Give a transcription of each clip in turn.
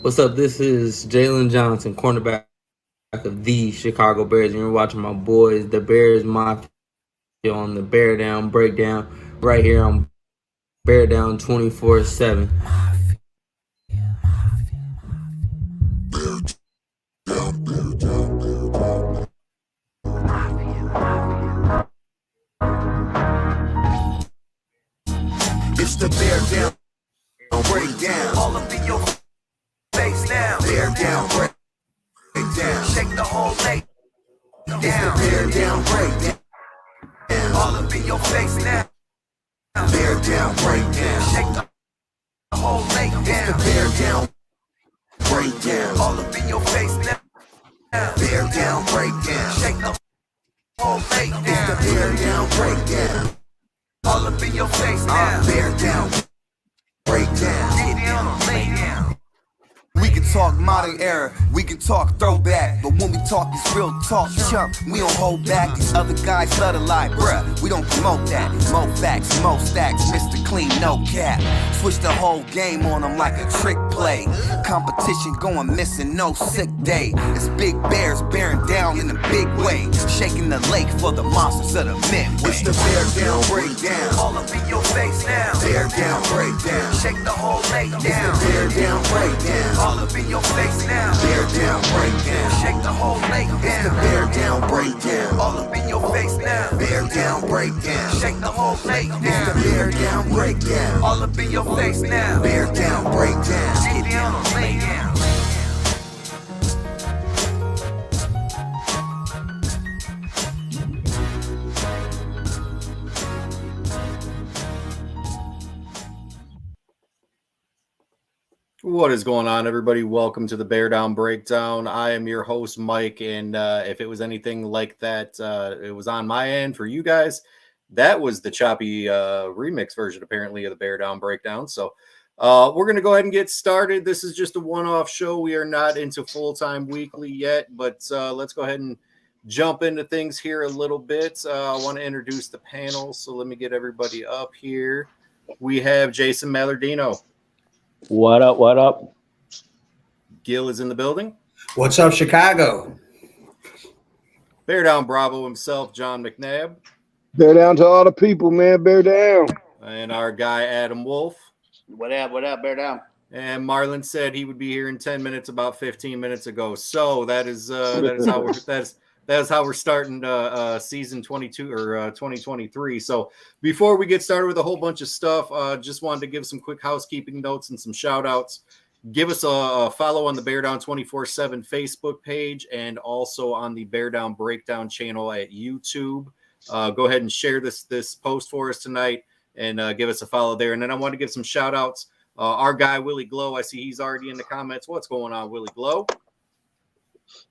What's up? This is Jalen Johnson, cornerback of the Chicago Bears, and you're watching my boys, the Bears Mafia, on the Beardown Breakdown right here on Beardown 24/7. It's the Bear Down Breakdown. All up in your face now. Bear Down Breakdown. Shake the whole leg down. It's the Bear Down Breakdown. All up in your face now. Bear Down Breakdown. Shake the whole leg down. It's the Bear Down Breakdown. All up in your face now. Bear Down Breakdown. Shake the whole leg down. It's the Bear Down Breakdown. All up in your face now. Bear Down Breakdown. Get down, lay down. We can talk modern era, we can talk throwback, but when we talk it's real talk, chump, we don't hold back. These other guys love to lie, bruh, we don't promote that. Mo facts, mo stacks, Mr. Clean, no cap. Switch the whole game on them like a trick play. Competition going missing, no sick day. It's big bears bearing down in a big way, shaking the lake for the monsters of the midway. It's the Bear Down Breakdown. All up in your face now. Bear Down Breakdown. Shake the whole lake down. It's the Bear Down Breakdown. All up in your face now. Bear Down Breakdown. Shake the whole lake down. It's the Bear Down Breakdown. All up in your face now. Bear Down Breakdown. Shake the whole lake down. It's the Bear Down Breakdown. All up in your face now. Bear Down Breakdown. Get down or lay down. What is going on, everybody? Welcome to the Beardown Breakdown. I am your host, Mike, and if it was anything like that, it was on my end for you guys. That was the choppy remix version, apparently, of the Beardown Breakdown. So we're going to go ahead and get started. This is just a one-off show. We are not into full-time weekly yet, but let's go ahead and jump into things here a little bit. I want to introduce the panel, so let me get everybody up here. We have Jason Mallardino. What up? What up? Gil is in the building. What's up, Chicago? Bear Down Bravo himself, John McNabb. Bear down to all the people, man. Bear down. And our guy, Adam Wolf. What up? What up? Bear down. And Marlon said he would be here in 10 minutes about 15 minutes ago. So that is how we're starting season 22 or 2023. So before we get started with a whole bunch of stuff, just wanted to give some quick housekeeping notes and some shout outs. Give us a follow on the Beardown 24/7 Facebook page and also on the Beardown Breakdown channel at YouTube. Go ahead and share this post for us tonight and give us a follow there. And then I want to give some shout outs. Our guy, Willie Glow, I see he's already in the comments. What's going on, Willie Glow?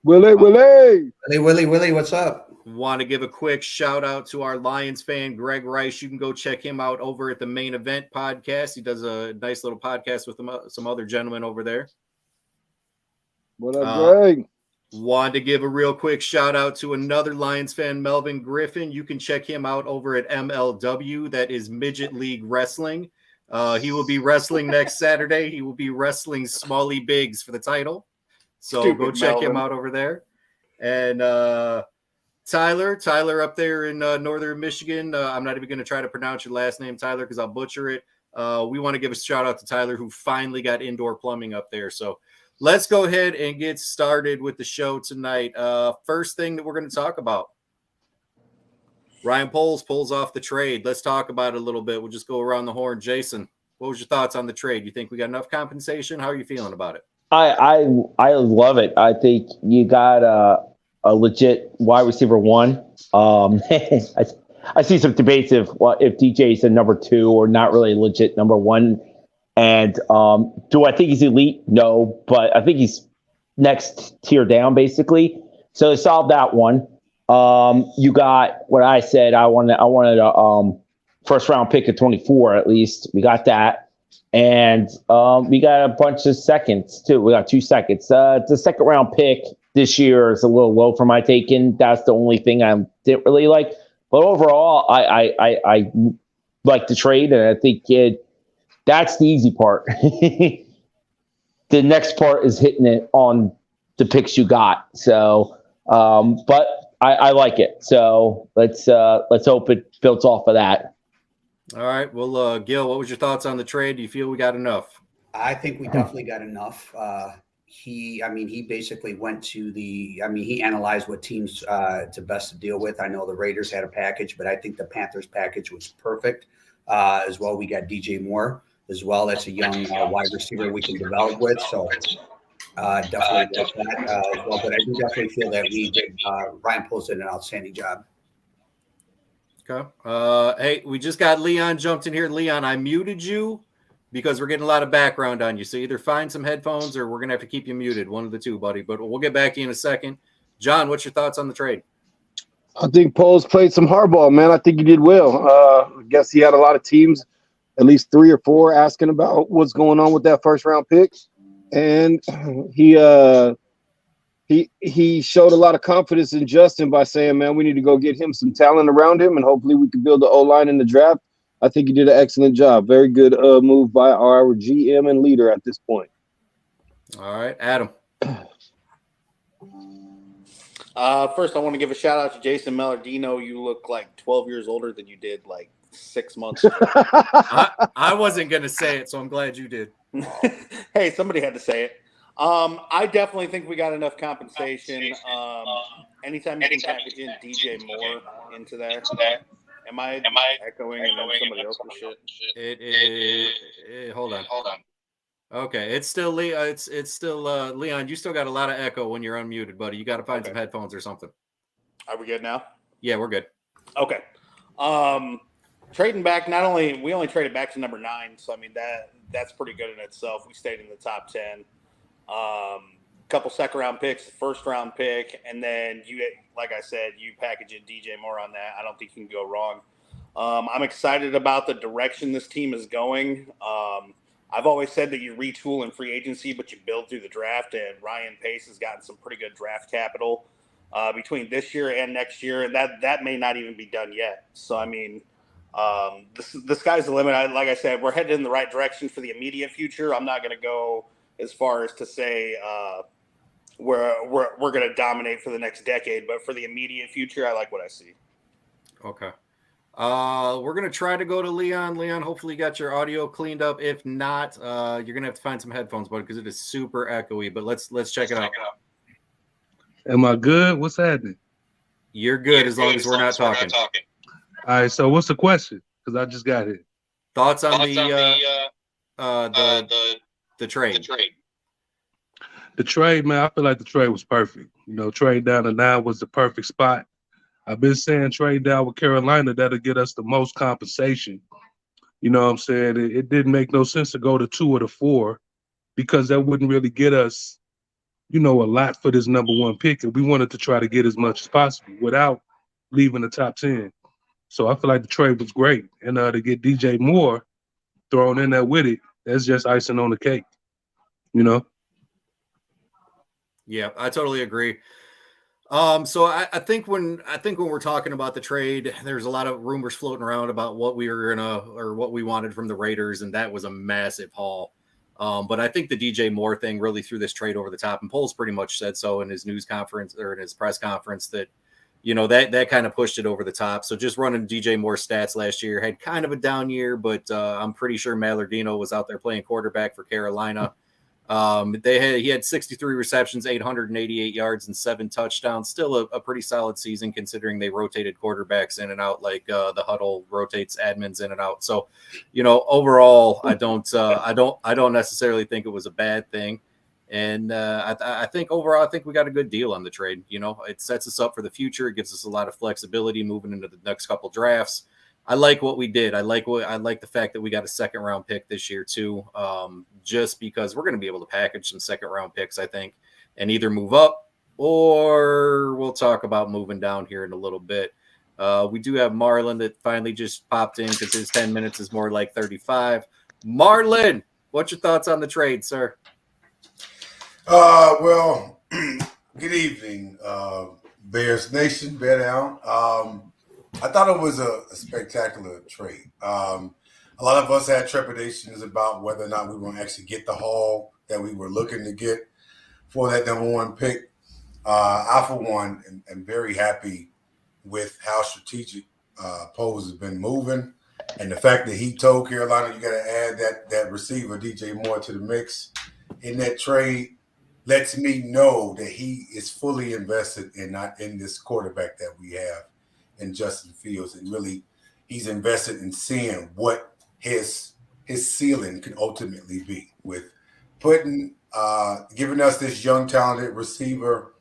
Willie. Willie, what's up? Want to give a quick shout out to our Lions fan, Greg Rice. You can go check him out over at the Main Event podcast. He does a nice little podcast with some other gentlemen over there. What up, Greg? Want to give a real quick shout out to another Lions fan, Melvin Griffin. You can check him out over at MLW. That is Midget League Wrestling. He will be wrestling next Saturday. He will be wrestling Smalley Biggs for the title. So Stupid go check Melvin. him out over there. And Tyler up there in northern Michigan. I'm not even going to try to pronounce your last name, Tyler, because I'll butcher it. We want to give a shout out to Tyler, who finally got indoor plumbing up there. So let's go ahead and get started with the show tonight. First thing that we're going to talk about, Ryan Poles pulls off the trade. Let's talk about it a little bit. We'll just go around the horn. Jason, what was your thoughts on the trade? You think we got enough compensation? How are you feeling about it? I love it. I think you got a legit wide receiver one. I see some debates if DJ's a number two or not really legit number one. And do I think he's elite? No, but I think he's next tier down basically. So they solved that one. You got what I said. I wanted a first round pick at 24 at least. We got that. And we got a bunch of seconds too. We got 2 seconds. The second round pick this year is a little low for my taking. That's the only thing I didn't really like. But overall, I like the trade, and I think that's the easy part. the next part is hitting it on the picks you got. So, but I like it. So let's hope it builds off of that. All right. Well, Gil, what was your thoughts on the trade? Do you feel we got enough? I think we definitely got enough. He basically went to he analyzed what teams to best to deal with. I know the Raiders had a package, but I think the Panthers package was perfect as well. We got DJ Moore as well. That's a young wide receiver we can develop with. So definitely like that as well. But I do definitely feel that Ryan Poles did an outstanding job. Okay. Hey, we just got Leon jumped in here. Leon, I muted you because we're getting a lot of background on you. So either find some headphones or we're going to have to keep you muted. One of the two, buddy. But we'll get back to you in a second. John, what's your thoughts on the trade? I think Poles played some hardball, man. I think he did well. I guess he had a lot of teams, at least 3 or 4, asking about what's going on with that first-round pick. And he showed a lot of confidence in Justin by saying, man, we need to go get him some talent around him, and hopefully we can build the O-line in the draft. I think he did an excellent job. Very good move by our GM and leader at this point. All right, Adam. First, I want to give a shout out to Jason Mellardino. You look like 12 years older than you did like 6 months ago. I wasn't going to say it, so I'm glad you did. Hey, somebody had to say it. I definitely think we got enough compensation. Anytime you can package in DJ Moore into there. Am I echoing and then somebody else's shit? It hold on. Okay, it's still Leon. You still got a lot of echo when you're unmuted, buddy. You got to find some headphones or something. Are we good now? Yeah, we're good. Okay. Trading back, we only traded back to number 9, so I mean that's pretty good in itself. We stayed in the top 10. Couple second round picks, first round pick, and then like I said, you package in DJ Moore on that. I don't think you can go wrong. I'm excited about the direction this team is going. I've always said that you retool in free agency, but you build through the draft, and Ryan Pace has gotten some pretty good draft capital between this year and next year, and that may not even be done yet. So, I mean, the sky's the limit. Like I said, we're headed in the right direction for the immediate future. I'm not going to go as far as to say we're going to dominate for the next decade, but for the immediate future, I like what I see. Okay. We're going to try to go to Leon. Leon, hopefully you got your audio cleaned up. If not, you're going to have to find some headphones, buddy, because it is super echoey, but let's check it out. Am I good? What's happening? You're good as long as we're not talking. All right, so what's the question? Because I just got here. Thoughts on the trade? The trade, man, I feel like the trade was perfect. You know, trade down to 9 was the perfect spot. I've been saying trade down with Carolina, that'll get us the most compensation. You know what I'm saying? It didn't make no sense to go to 2 or to 4 because that wouldn't really get us, you know, a lot for this number 1 pick. And we wanted to try to get as much as possible without leaving the top 10. So I feel like the trade was great. And to get DJ Moore thrown in there with it, that's just icing on the cake, you know? Yeah, I totally agree. So I think when we're talking about the trade, there's a lot of rumors floating around about what we wanted from the Raiders, and that was a massive haul. But I think the DJ Moore thing really threw this trade over the top, and Poles pretty much said so in his news conference or in his press conference that, you know, that kind of pushed it over the top. So just running DJ Moore's stats last year, had kind of a down year, but I'm pretty sure Mallardino was out there playing quarterback for Carolina. He had 63 receptions, 888 yards, and 7 touchdowns. Still a pretty solid season considering they rotated quarterbacks in and out like the huddle rotates admins in and out. So, you know, overall, I don't necessarily think it was a bad thing. And I think overall, I think we got a good deal on the trade. You know, it sets us up for the future. It gives us a lot of flexibility moving into the next couple drafts. I like what we did. I like the fact that we got a second round pick this year too, just because we're going to be able to package some second round picks, I think, and either move up or we'll talk about moving down here in a little bit. We do have Marlon that finally just popped in because his 10 minutes is more like 35. Marlon, what's your thoughts on the trade, sir? Well, good evening, Bears Nation, Beardown. I thought it was a spectacular trade. A lot of us had trepidations about whether or not we were going to actually get the haul that we were looking to get for that number one pick. I, for one, am very happy with how strategic Pose has been moving. And the fact that he told Carolina, you got to add that receiver, DJ Moore, to the mix in that trade lets me know that he is fully invested in this quarterback that we have in Justin Fields. And really, he's invested in seeing what his ceiling can ultimately be with giving us this young, talented receiver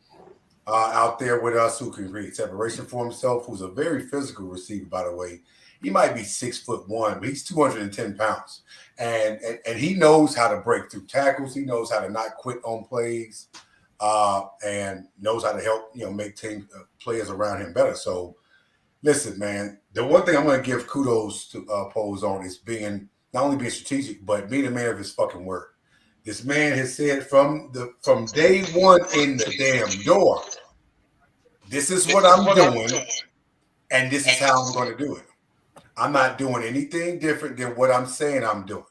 out there with us who can create separation for himself, who's a very physical receiver, by the way. He might be 6'1", but he's 210 pounds. And he knows how to break through tackles. He knows how to not quit on plays, and knows how to help, make team players around him better. So, listen, man, the one thing I'm going to give kudos to Pose on is not only being strategic, but being a man of his fucking word. This man has said from day one in the damn door, this is what I'm doing, and this is how I'm going to do it. I'm not doing anything different than what I'm saying I'm doing.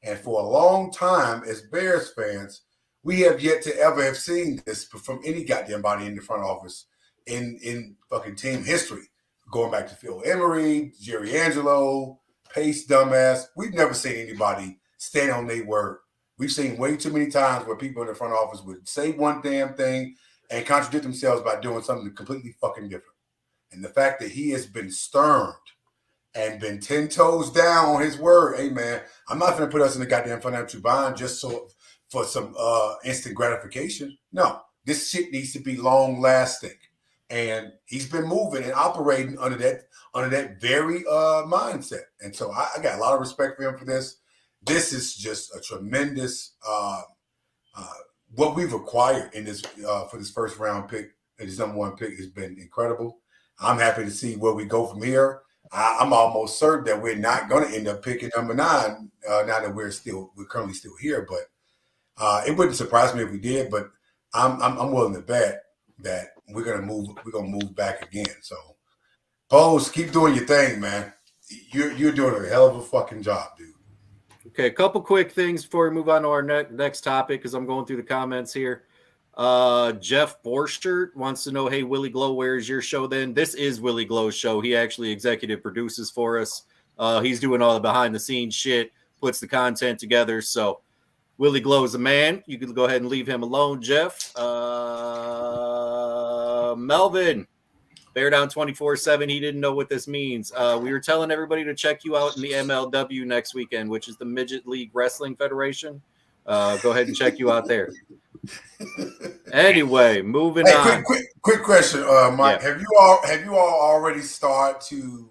And for a long time, as Bears fans, we have yet to ever have seen this from any goddamn body in the front office in fucking team history. Going back to Phil Emery, Jerry Angelo, Pace, dumbass. We've never seen anybody stand on their word. We've seen way too many times where people in the front office would say one damn thing and contradict themselves by doing something completely fucking different. And the fact that he has been stern and been 10 toes down on his word, hey, man, I'm not going to put us in the goddamn financial bind just for some instant gratification. No, this shit needs to be long lasting. And he's been moving and operating under that very mindset. And so I got a lot of respect for him for this. This is just a tremendous what we've acquired in this for this first round pick. And his number one pick has been incredible. I'm happy to see where we go from here. I'm almost certain that we're not going to end up picking number 9 now that we're currently still here. But it wouldn't surprise me if we did. But I'm willing to bet that we're gonna move back again. So, Pose, keep doing your thing, man. You're doing a hell of a fucking job, dude. Okay, a couple quick things before we move on to our next topic, because I'm going through the comments here. Jeff Borchert wants to know, hey, Willie Glow, where's your show then? This is Willie Glow's show. He actually executive produces for us. He's doing all the behind-the-scenes shit, puts the content together. So Willie Glow is a man. You can go ahead and leave him alone, Jeff. Melvin, Beardown 24/7. He didn't know what this means. We were telling everybody to check you out in the MLW next weekend, which is the Midget League Wrestling Federation. Go ahead and check you out there. Anyway, moving on. Quick question, Mike. Yeah. Have you all already started to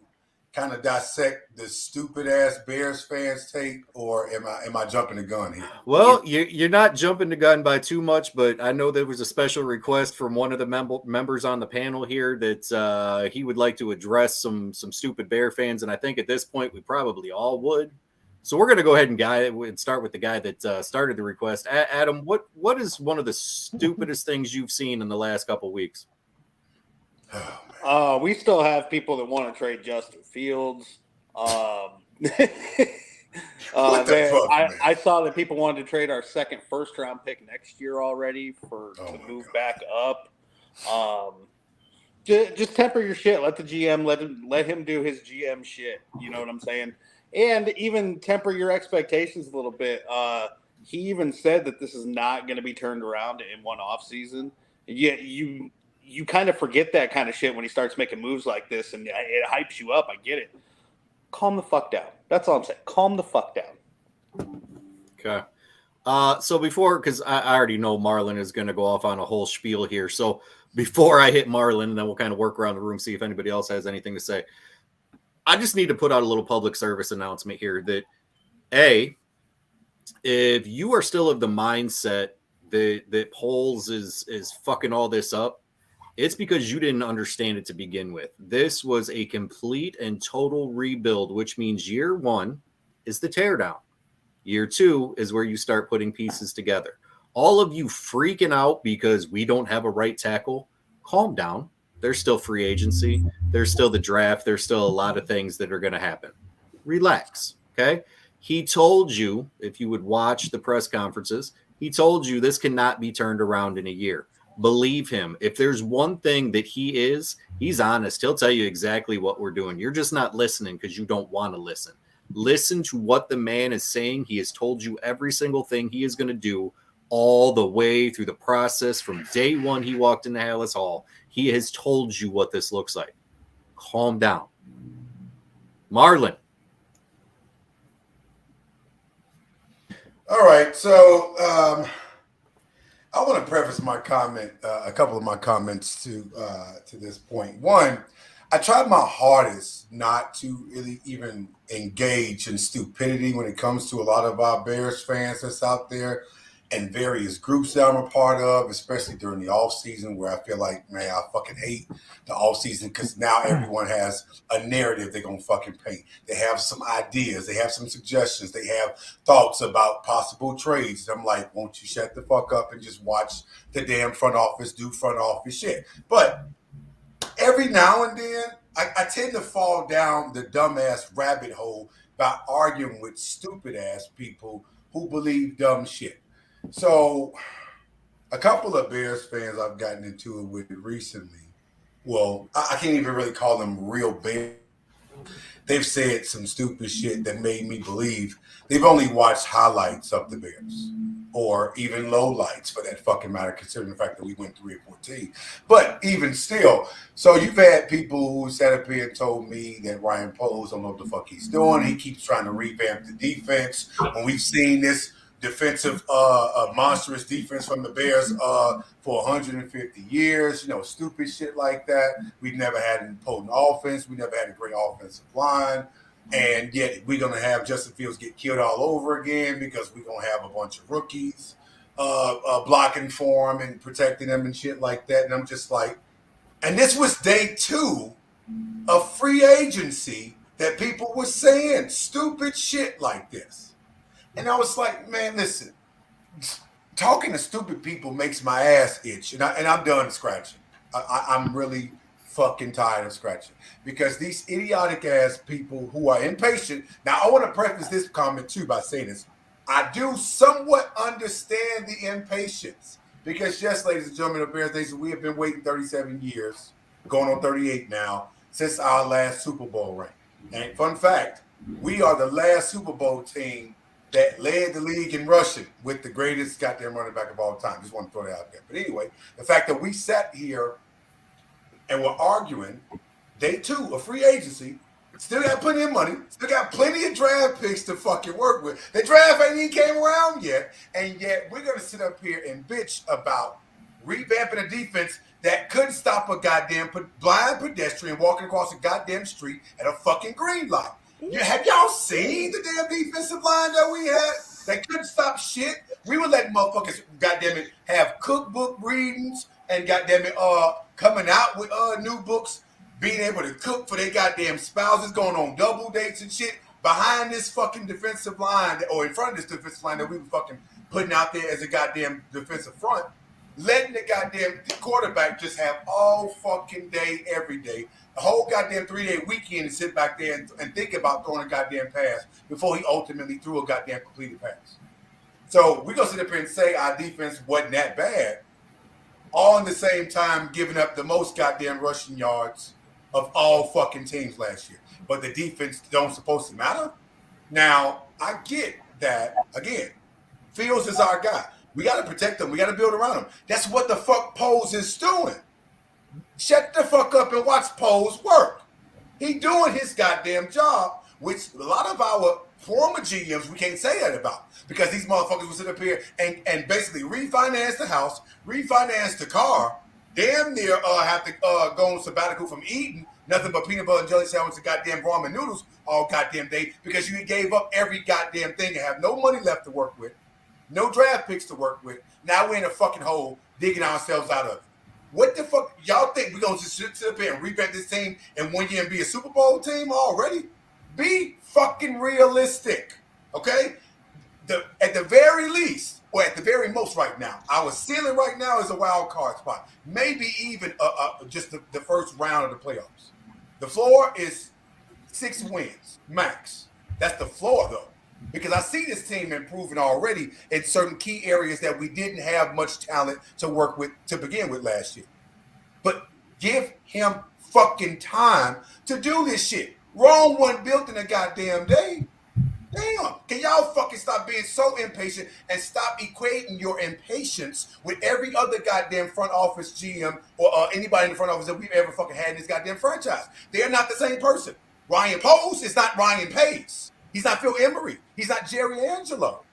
kind of dissect the stupid ass Bears fans take, or am I jumping the gun here? Well, you're not jumping the gun by too much, but I know there was a special request from one of the members on the panel here that he would like to address some stupid Bear fans, and I think at this point we probably all would. So we're going to go ahead and start with the guy that started the request. Adam, what is one of the stupidest things you've seen in the last couple of weeks? We still have people that want to trade Justin Fields. I saw that people wanted to trade our second first-round pick next year already to move back up. Just temper your shit. Let the GM let him do his GM shit. You know what I'm saying? And even temper your expectations a little bit. He even said that this is not going to be turned around in one off season. Yet you kind of forget that kind of shit when he starts making moves like this, and it hypes you up. I get it. Calm the fuck down. That's all I'm saying. Calm the fuck down. Okay. So because I already know Marlon is going to go off on a whole spiel here. So before I hit Marlon, and then we'll kind of work around the room, see if anybody else has anything to say. I just need to put out a little public service announcement here that, if you are still of the mindset that Poles is fucking all this up, it's because you didn't understand it to begin with. This was a complete and total rebuild, which means year 1 is the teardown. Year 2 is where you start putting pieces together. All of you freaking out because we don't have a right tackle, calm down. There's still free agency. There's still the draft. There's still a lot of things that are going to happen. Relax. Okay. He told you, if you would watch the press conferences, he told you this cannot be turned around in a year. Believe him. If there's one thing that he's honest. He'll tell you exactly what we're doing. You're just not listening because you don't want to listen. Listen to what the man is saying. He has told you every single thing he is going to do all the way through the process from day one he walked into Hallis Hall. He has told you what this looks like. Calm down. Marlon. All right, so I want to preface my comment, a couple of my comments to this point. One, I tried my hardest not to really even engage in stupidity when it comes to a lot of our Bears fans that's out there and various groups that I'm a part of, especially during the off season, where I feel like, man, I fucking hate the off season because now everyone has a narrative they're gonna fucking paint. They have some ideas, they have some suggestions, they have thoughts about possible trades. I'm like, won't you shut the fuck up and just watch the damn front office do front office shit? But every now and then, I tend to fall down the dumbass rabbit hole by arguing with stupid ass people who believe dumb shit. So, a couple of Bears fans I've gotten into it with recently, well, I can't even really call them real Bears. They've said some stupid shit that made me believe they've only watched highlights of the Bears or even lowlights for that fucking matter, considering the fact that we went 3-14. But even still, so you've had people who sat up here and told me that Ryan Poles don't know what the fuck he's doing. He keeps trying to revamp the defense. When we've seen this defensive, monstrous defense from the Bears for 150 years, stupid shit like that. We've never had an potent offense. We never had a great offensive line. And yet we're going to have Justin Fields get killed all over again because we're going to have a bunch of rookies blocking for him and protecting him and shit like that. And I'm just like, and this was day 2 of free agency that people were saying stupid shit like this. And I was like, man, listen, talking to stupid people makes my ass itch. And I'm done scratching. I'm really fucking tired of scratching because these idiotic ass people who are impatient. Now, I want to preface this comment too by saying this. I do somewhat understand the impatience because, yes, ladies and gentlemen of Bears Nation, we have been waiting 37 years, going on 38 now, since our last Super Bowl ring. And fun fact, we are the last Super Bowl team that led the league in rushing with the greatest goddamn running back of all time. Just want to throw that out there. But anyway, the fact that we sat here and were arguing day 2 of free agency, still got plenty of money, still got plenty of draft picks to fucking work with. The draft ain't even came around yet, and yet we're going to sit up here and bitch about revamping a defense that couldn't stop a goddamn blind pedestrian walking across a goddamn street at a fucking green light. Have y'all seen the damn defensive line that we had? They couldn't stop shit. We were letting motherfuckers, goddamn it, have cookbook readings and goddamn it, coming out with new books, being able to cook for their goddamn spouses, going on double dates and shit behind this fucking defensive line or in front of this defensive line that we were fucking putting out there as a goddamn defensive front. Letting the goddamn quarterback just have all fucking day, every day, a whole goddamn 3-day weekend to sit back there and think about throwing a goddamn pass before he ultimately threw a goddamn completed pass. So we're going to sit up here and say our defense wasn't that bad, all in the same time giving up the most goddamn rushing yards of all fucking teams last year. But the defense don't supposed to matter? Now, I get that, again, Fields is our guy. We got to protect him. We got to build around him. That's what the fuck Poles is doing. Shut the fuck up and watch Poles work. He doing his goddamn job, which a lot of our former GMs, we can't say that about because these motherfuckers will sit up here and basically refinance the house, refinance the car, damn near have to go on sabbatical from eating nothing but peanut butter and jelly sandwich and goddamn ramen noodles all goddamn day because you gave up every goddamn thing and have no money left to work with. No draft picks to work with. Now we're in a fucking hole digging ourselves out of it. What the fuck? Y'all think we're going to just sit up here and revamp this team in 1 year and be a Super Bowl team already? Be fucking realistic, okay? At the very least, or at the very most right now, our ceiling right now is a wild card spot. Maybe even just the first round of the playoffs. The floor is 6 wins, max. That's the floor, though. Because I see this team improving already in certain key areas that we didn't have much talent to work with to begin with last year. But give him fucking time to do this shit. Rome wasn't built in a goddamn day. Damn. Can y'all fucking stop being so impatient and stop equating your impatience with every other goddamn front office GM or anybody in the front office that we've ever fucking had in this goddamn franchise? They're not the same person. Ryan Post is not Ryan Pace. He's not Phil Emery. He's not Jerry Angelo.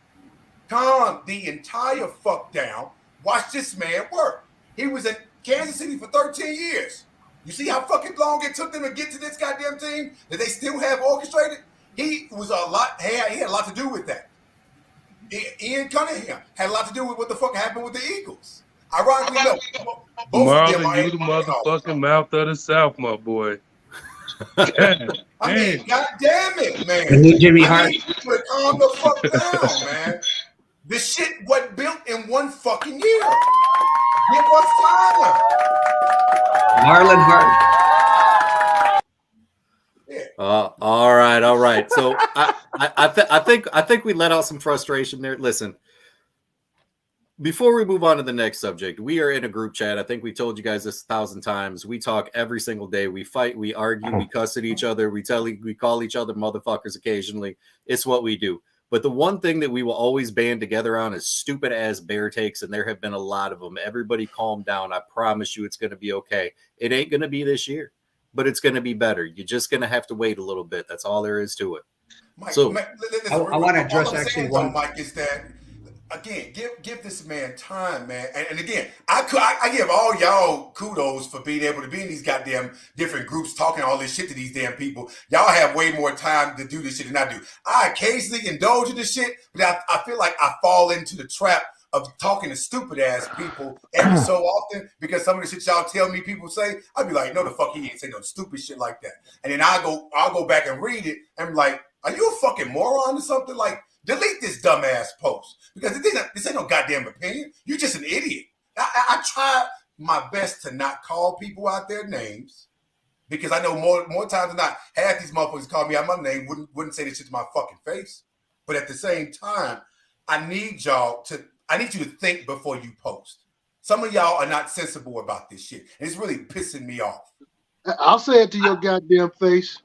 Calm the entire fuck down. Watch this man work. He was in Kansas City for 13 years. You see how fucking long it took them to get to this goddamn team that they still have orchestrated? He was he had a lot to do with that. Ian Cunningham had a lot to do with what the fuck happened with the Eagles. Ironically, no. Both of them Marlon, are you the motherfucking mouth of the South, my boy. God, I mean, god damn it, man. I need Jimmy Hart. I need you to calm the fuck down, man. This shit wasn't built in one fucking year. Give us time. Marlon Hart. All right. So I think we let out some frustration there. Listen, before we move on to the next subject, we are in a group chat. I think we told you guys this 1,000 times. We talk every single day. We fight, we argue, we cuss at each other. We call each other motherfuckers occasionally. It's what we do. But the one thing that we will always band together on is stupid ass bear takes, and there have been a lot of them. Everybody calm down. I promise you it's going to be okay. It ain't going to be this year, but it's going to be better. You're just going to have to wait a little bit. That's all there is to it. Mike, So listen, I want to address actually one. Mike, is that again? Give this man time, man. And again, I give all y'all kudos for being able to be in these goddamn different groups, talking all this shit to these damn people. Y'all have way more time to do this shit than I do. I occasionally indulge in this shit, but I feel like I fall into the trap of talking to stupid ass people every so often because some of the shit y'all tell me people say, I'd be like, no, the fuck he ain't say no stupid shit like that. And then I'll go back and read it and be like, are you a fucking moron or something? Like, delete this dumbass post because this ain't no goddamn opinion. You're just an idiot. I try my best to not call people out their names because I know more times than not, half these motherfuckers call me out my name, wouldn't say this shit to my fucking face. But at the same time, I need you to think before you post. Some of y'all are not sensible about this shit. And it's really pissing me off. I'll say it to your goddamn face.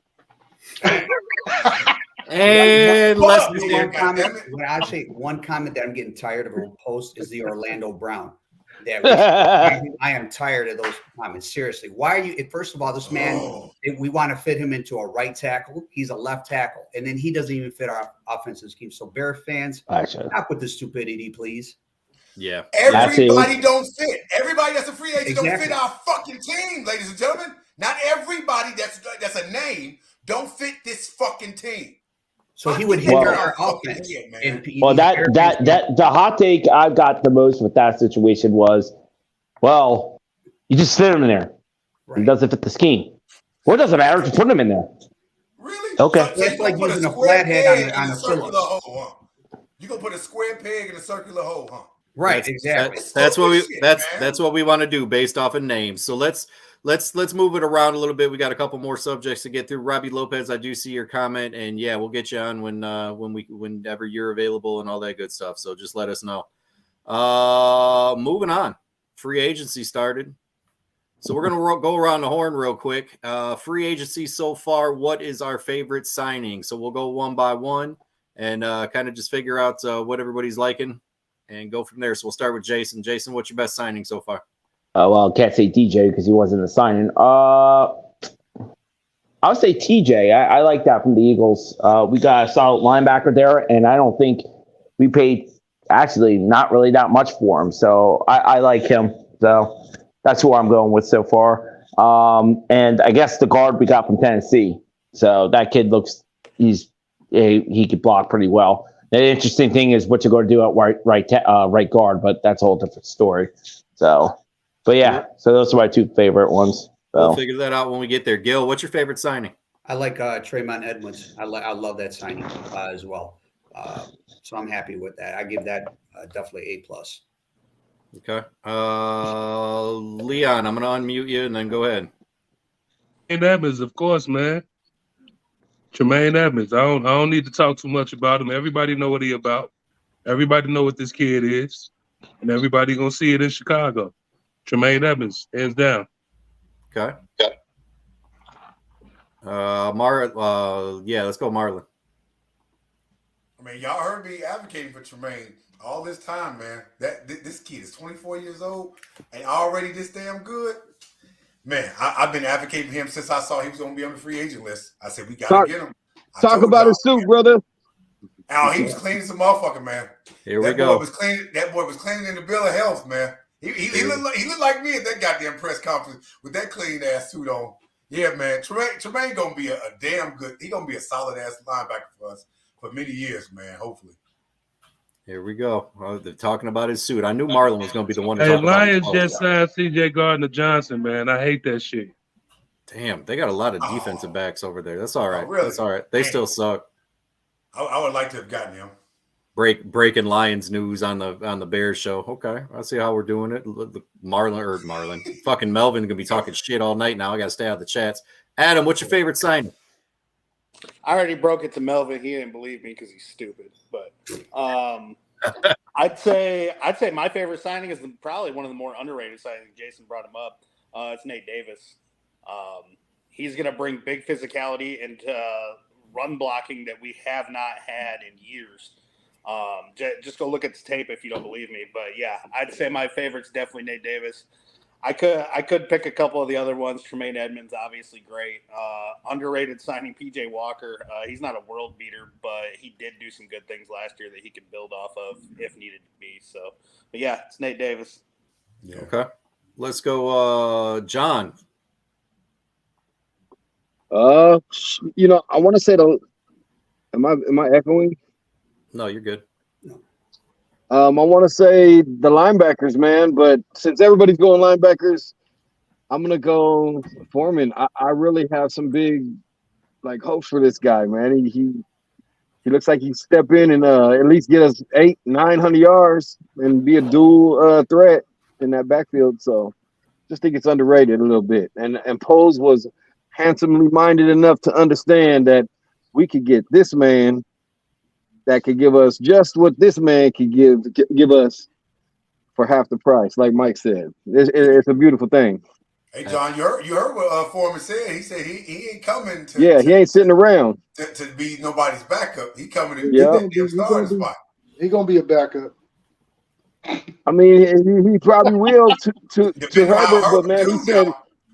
And let's one comment. When I say one comment that I'm getting tired of a post is the Orlando Brown. I am tired of those comments. Seriously, why are you? First of all, this man, we want to fit him into a right tackle. He's a left tackle, and then he doesn't even fit our offensive scheme. So, Bear fans, stop with the stupidity, please. Yeah, everybody don't fit. Everybody that's a free agent don't fit our fucking team, ladies and gentlemen. Not everybody that's a name don't fit this fucking team. So he would hinder our offense. Well, that the hot take I got the most with that situation was, well, you just sit him in there. Right. He doesn't fit the scheme. Well, it doesn't matter. Just put him in there. Really? Okay. So it's like using a flathead on a circular hole, huh? You gonna put a square peg in a circular hole, huh? Right. Exactly. That's what we want to do based off of names. So let's move it around a little bit. We got a couple more subjects to get through. Robbie Lopez, I do see your comment, and yeah, we'll get you on whenever you're available and all that good stuff. So just let us know. Moving on, free agency started. So we're gonna go around the horn real quick. Free agency so far. What is our favorite signing? So we'll go one by one and kind of just figure out what everybody's liking and go from there. So we'll start with Jason. Jason, what's your best signing so far? Well, I can't say DJ because he wasn't a signing. I would say TJ. I like that from the Eagles. We got a solid linebacker there, and I don't think we paid actually not really that much for him. So I like him. So that's who I'm going with so far. And I guess the guard we got from Tennessee. So that kid he could block pretty well. The interesting thing is what you're going to do at right guard, but that's a whole different story. So. But yeah, so those are my two favorite ones. So. We'll figure that out when we get there. Gil, what's your favorite signing? I like Tremont Edmonds. I love that signing as well. So I'm happy with that. I give that definitely A+. Okay. Leon, I'm going to unmute you and then go ahead. And Edmonds, of course, man. Tremaine Edmonds. I don't need to talk too much about him. Everybody know what he about. Everybody know what this kid is, and everybody gonna see it in Chicago. Tremaine Edmonds, hands down. Okay. Yeah, let's go, Marlon. I mean, y'all heard me advocating for Tremaine all this time, man. This kid is 24 years old and already this damn good. Man, I've been advocating for him since I saw he was going to be on the free agent list. I said, we got to get him. Talk about his suit, brother. Oh, he was clean as a motherfucker, man. Here we go. That boy was cleaning in the bill of health, man. He looked like me at that goddamn press conference with that clean ass suit on. Yeah, man. Tremaine gonna be a damn good. He gonna be a solid ass linebacker for us for many years, man. Hopefully. Here we go. They're talking about his suit. I knew Marlon was going to be the one to Hey, talk about Lions just signed C.J. Gardner-Johnson, man. I hate that shit. Damn, they got a lot of defensive backs over there. That's all right. Really? That's all right. They still suck. I would like to have gotten him. Breaking Lions news on the Bears show. Okay, I see how we're doing it. Marlon, fucking Melvin gonna be talking shit all night now. I gotta stay out of the chats. Adam, what's your favorite signing? I already broke it to Melvin. He didn't believe me because he's stupid. But I'd say my favorite signing is probably one of the more underrated signings. Jason brought him up. It's Nate Davis. He's going to bring big physicality into run blocking that we have not had in years. Just go look at the tape if you don't believe me. But yeah, I'd say my favorite's definitely Nate Davis. I could pick a couple of the other ones. Tremaine Edmonds, obviously great. Underrated signing PJ Walker. He's not a world beater, but he did do some good things last year that he could build off of if needed to be. So, but yeah, it's Nate Davis. Yeah. Okay, let's go, John. I want to say am I echoing? No, you're good. I want to say the linebackers, man, but since everybody's going linebackers, I'm gonna go Foreman. I really have some big hopes for this guy, man. He looks like he step in and at least get us 800-900 yards and be a dual threat in that backfield. So just think it's underrated a little bit. And Pose was handsomely minded enough to understand that we could get this man that could give us just what this man could give us for half the price, like Mike said. It's a beautiful thing. Hey, John, you heard what Foreman said. He said he ain't coming to. Yeah, he ain't sitting around to be nobody's backup. He coming to Yeah. get that starting spot. He gonna be a backup. I mean, he probably will to Depending on how Herbert, but man, he said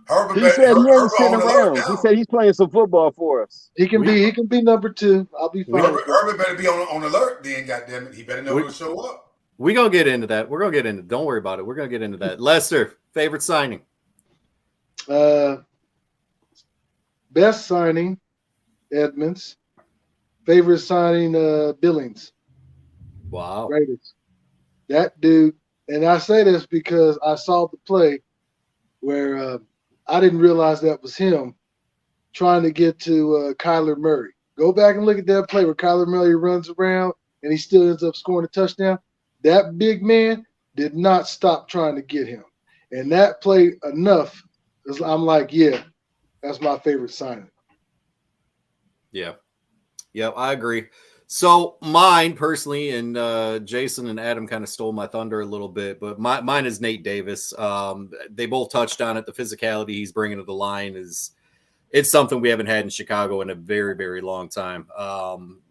Herbert he ain't sitting on alert around. now. He said he's playing some football for us. He can be number 2. I'll be fine. Herbert better be on alert then, goddammit. He better know to show up. We're gonna get into that. We're gonna get into. Don't worry about it. We're gonna get into that. Lester, favorite signing. Best signing, Edmonds. Favorite signing, Billings. Wow. Raiders. That dude, and I say this because I saw the play where I didn't realize that was him trying to get to Kyler Murray. Go back and look at that play where Kyler Murray runs around and he still ends up scoring a touchdown. That big man did not stop trying to get him. And that played enough. I'm like, yeah, that's my favorite signing. Yeah. Yeah, I agree. So mine personally, and Jason and Adam kind of stole my thunder a little bit, but mine is Nate Davis. They both touched on it. The physicality he's bringing to the line it's something we haven't had in Chicago in a very, very long time.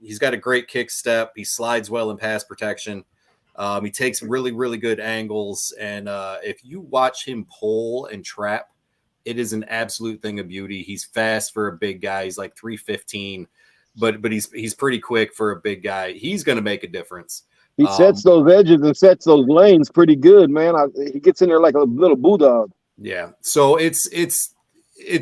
He's got a great kick step. He slides well in pass protection. He takes really, really good angles. And if you watch him pull and trap, it is an absolute thing of beauty. He's fast for a big guy. He's like 315. But he's pretty quick for a big guy. He's going to make a difference. He sets those edges and sets those lanes pretty good, man. He gets in there like a little bulldog. Yeah. So it's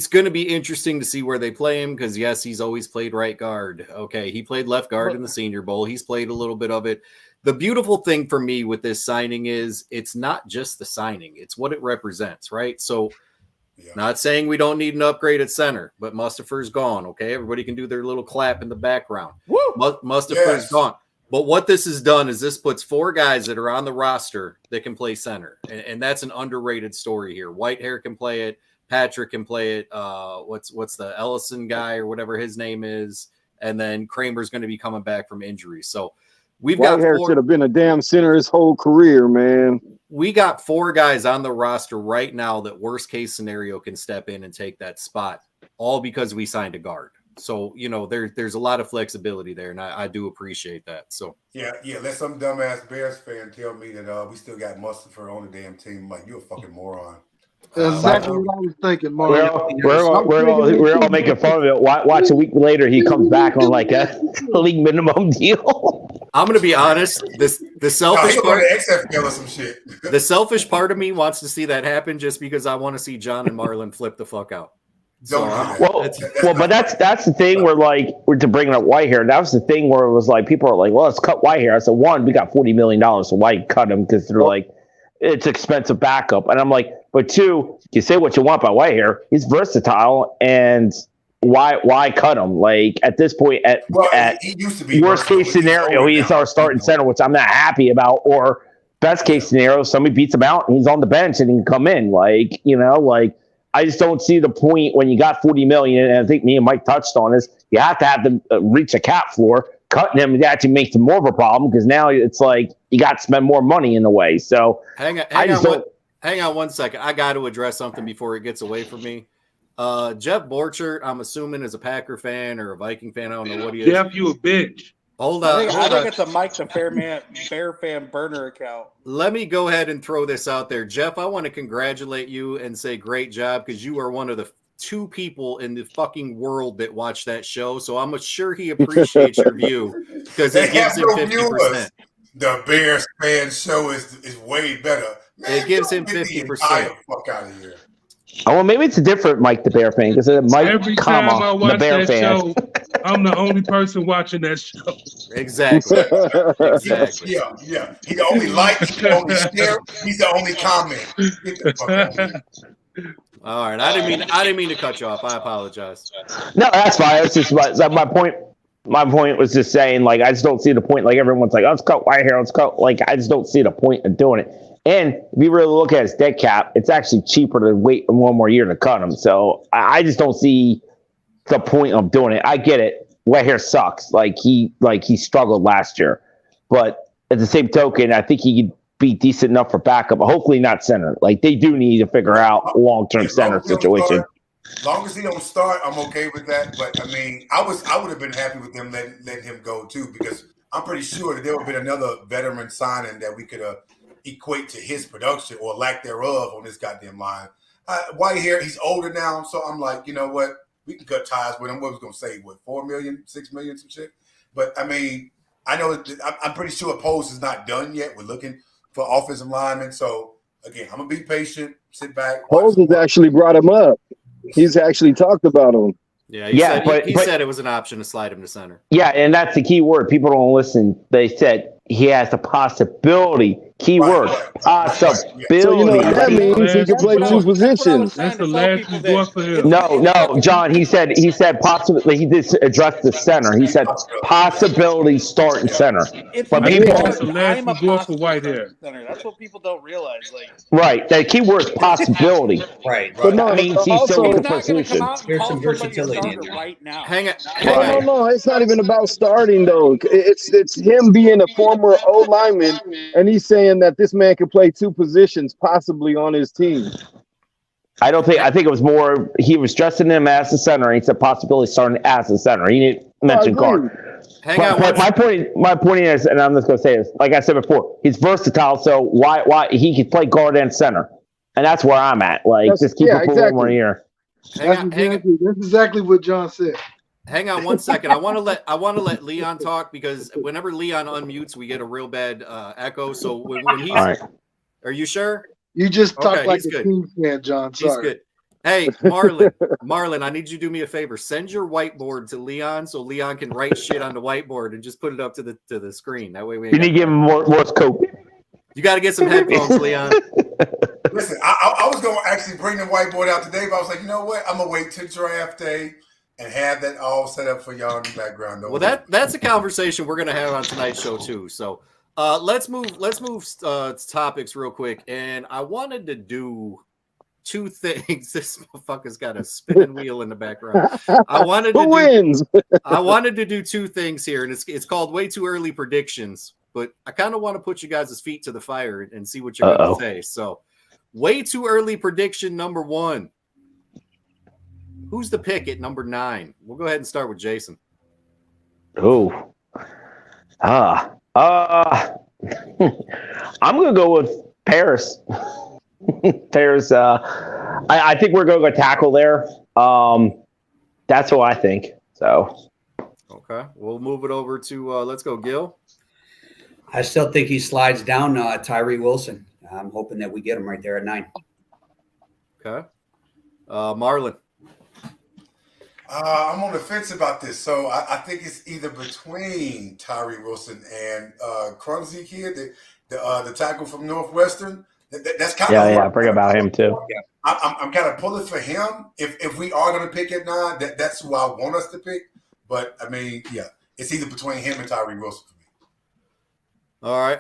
going to be interesting to see where they play him because, yes, he's always played right guard. Okay, he played left guard in the Senior Bowl. He's played a little bit of it. The beautiful thing for me with this signing is it's not just the signing. It's what it represents, right? So not saying we don't need an upgrade at center, but Mustipher's gone, okay? Everybody can do their little clap in the background. Woo! Mustipher's gone. But what this has done is this puts 4 guys that are on the roster that can play center. And that's an underrated story here. Whitehair can play it. Patrick can play it. What's the Ellison guy or whatever his name is? and then Kramer's going to be coming back from injury. So we've got Whitehair should have been a damn center his whole career, man. We got 4 guys on the roster right now that worst case scenario can step in and take that spot, all because we signed a guard. So, you know, there's a lot of flexibility there, and I do appreciate that. So yeah. Let some dumbass Bears fan tell me that we still got Mustipher on the damn team. I'm like, you're a fucking moron. That's exactly what I was thinking, Mark. We're all making fun of it. Watch a week later, he comes back on like a league minimum deal. I'm gonna be honest. The selfish part, XFL or some shit. The selfish part of me wants to see that happen just because I want to see John and Marlon flip the fuck out. So, but that's the thing where like we're to bring up Whitehair. That was the thing where it was like people are like, well, let's cut Whitehair. I said, one, we got $40 million, so why cut him? Because they're like, it's expensive backup. And I'm like, but two, you say what you want about Whitehair. He's versatile, and why cut him? Like at this point, he used to be worst case scenario, he's our starting center, which I'm not happy about. Or best case scenario, somebody beats him out and he's on the bench and he can come in. Like, you know, like I just don't see the point when you got $40 million. And I think me and Mike touched on this. You have to have them reach a cap floor. Cutting him actually makes it more of a problem because now it's like you got to spend more money in a way. So hang on one second. I got to address something before it gets away from me. Jeff Borchert, I'm assuming, is a Packer fan or a Viking fan. I don't know what he is. Jeff, you a bitch. Hold on. I think it's a Mike the Bear fan burner account. Let me go ahead and throw this out there. Jeff, I want to congratulate you and say great job because you are one of the 2 people in the fucking world that watch that show. So I'm sure he appreciates your view because it gives him 50%. The Bears fan show is way better. Man, it gives him 50%. Fuck out of here. Oh, well, maybe it's a different Mike the Bear fan because Mike, every time I watch the Bear that fan. show, I'm the only person watching that show. Exactly. Yeah. He the only like, he's the only share, he's the only comment. Get the fuck out of here. All right, I didn't mean to cut you off. I apologize. No, that's fine. It's just my point. My point was just saying, like, I just don't see the point. Like everyone's like, let's cut Whitehair, let's cut. Like, I just don't see the point of doing it. And if you really look at his dead cap, it's actually cheaper to wait 1 more year to cut him. So I just don't see the point of doing it. I get it. Whitehair sucks. Like he struggled last year, but at the same token, I think he could be decent enough for backup. But hopefully not center. Like they do need to figure out a long-term center situation. As long as he don't start, I'm okay with that. But I mean, I would have been happy with them letting him go too, because I'm pretty sure that there would have been another veteran signing that we could equate to his production or lack thereof on this goddamn line. Whitehair, he's older now, so I'm like, you know what? We can cut ties with him. What was going to say? What, $4 million, $6 million, some shit? But I mean, I know I'm pretty sure Post is not done yet. We're looking for offensive linemen. So again, I'm gonna be patient, sit back. Post has actually brought him up. He's actually talked about him. Yeah, he said it was an option to slide him to center. Yeah, and that's the key word. People don't listen. They said he has the possibility. Key word. Possibility. So you know what that means? He can play 2 positions. That's the last resort for him. No, John. He said possibly. He did address the center. He said possibility starting center. But people, that's the last resort for Whitehair. That's what people don't realize. Like, right. The key word is possibility. Right. But no, that means he's still in the not going to position. come out and There's call some somebody a versatility in starter there. right now. Hang it. No, it's not even about starting though. It's him being a former O lineman, and he's saying that this man could play 2 positions possibly on his team. I think it was more he was dressing him as a center. And he said possibility starting as a center. He didn't mention guard. My point is, and I'm just going to say this, like I said before, he's versatile. So why he could play guard and center, and that's where I'm at. Like just keep it for 1 more year. That's exactly what John said. Hang on 1 second. I want to let Leon talk because whenever Leon unmutes, we get a real bad echo. So when he's, right. Are you sure? You just talk like a good. team fan, John. Sorry. He's good. Hey, Marlon, I need you to do me a favor. Send your whiteboard to Leon so Leon can write shit on the whiteboard and just put it up to the screen. That way you need to give him more scope. You got to get some headphones, Leon. Listen, I was going to actually bring the whiteboard out today, but I was like, you know what? I'm going to wait till draft day and have that all set up for y'all in the background. Well, that's a conversation we're going to have on tonight's show too. So let's move topics real quick. And I wanted to do two things. This motherfucker's got a spinning wheel in the background. I wanted Who wins? to do two things here, and it's called way too early predictions. But I kind of want to put you guys' feet to the fire and see what you're going to say. So, way too early prediction number 1. Who's the pick at number 9? We'll go ahead and start with Jason. Oh. I'm going to go with Paris. Paris. I think we're going to go tackle there. That's what I think. So. Okay. We'll move it over to, let's go, Gil. I still think he slides down Tyree Wilson. I'm hoping that we get him right there at 9. Okay. Marlon. I'm on the fence about this. So I think it's either between Tyree Wilson and Crumsey kid, the tackle from Northwestern. That's kind of I forgot about him too. I'm kind of pulling for him. If we are going to pick at 9, that's who I want us to pick. But I mean, yeah, it's either between him and Tyree Wilson for me. All right,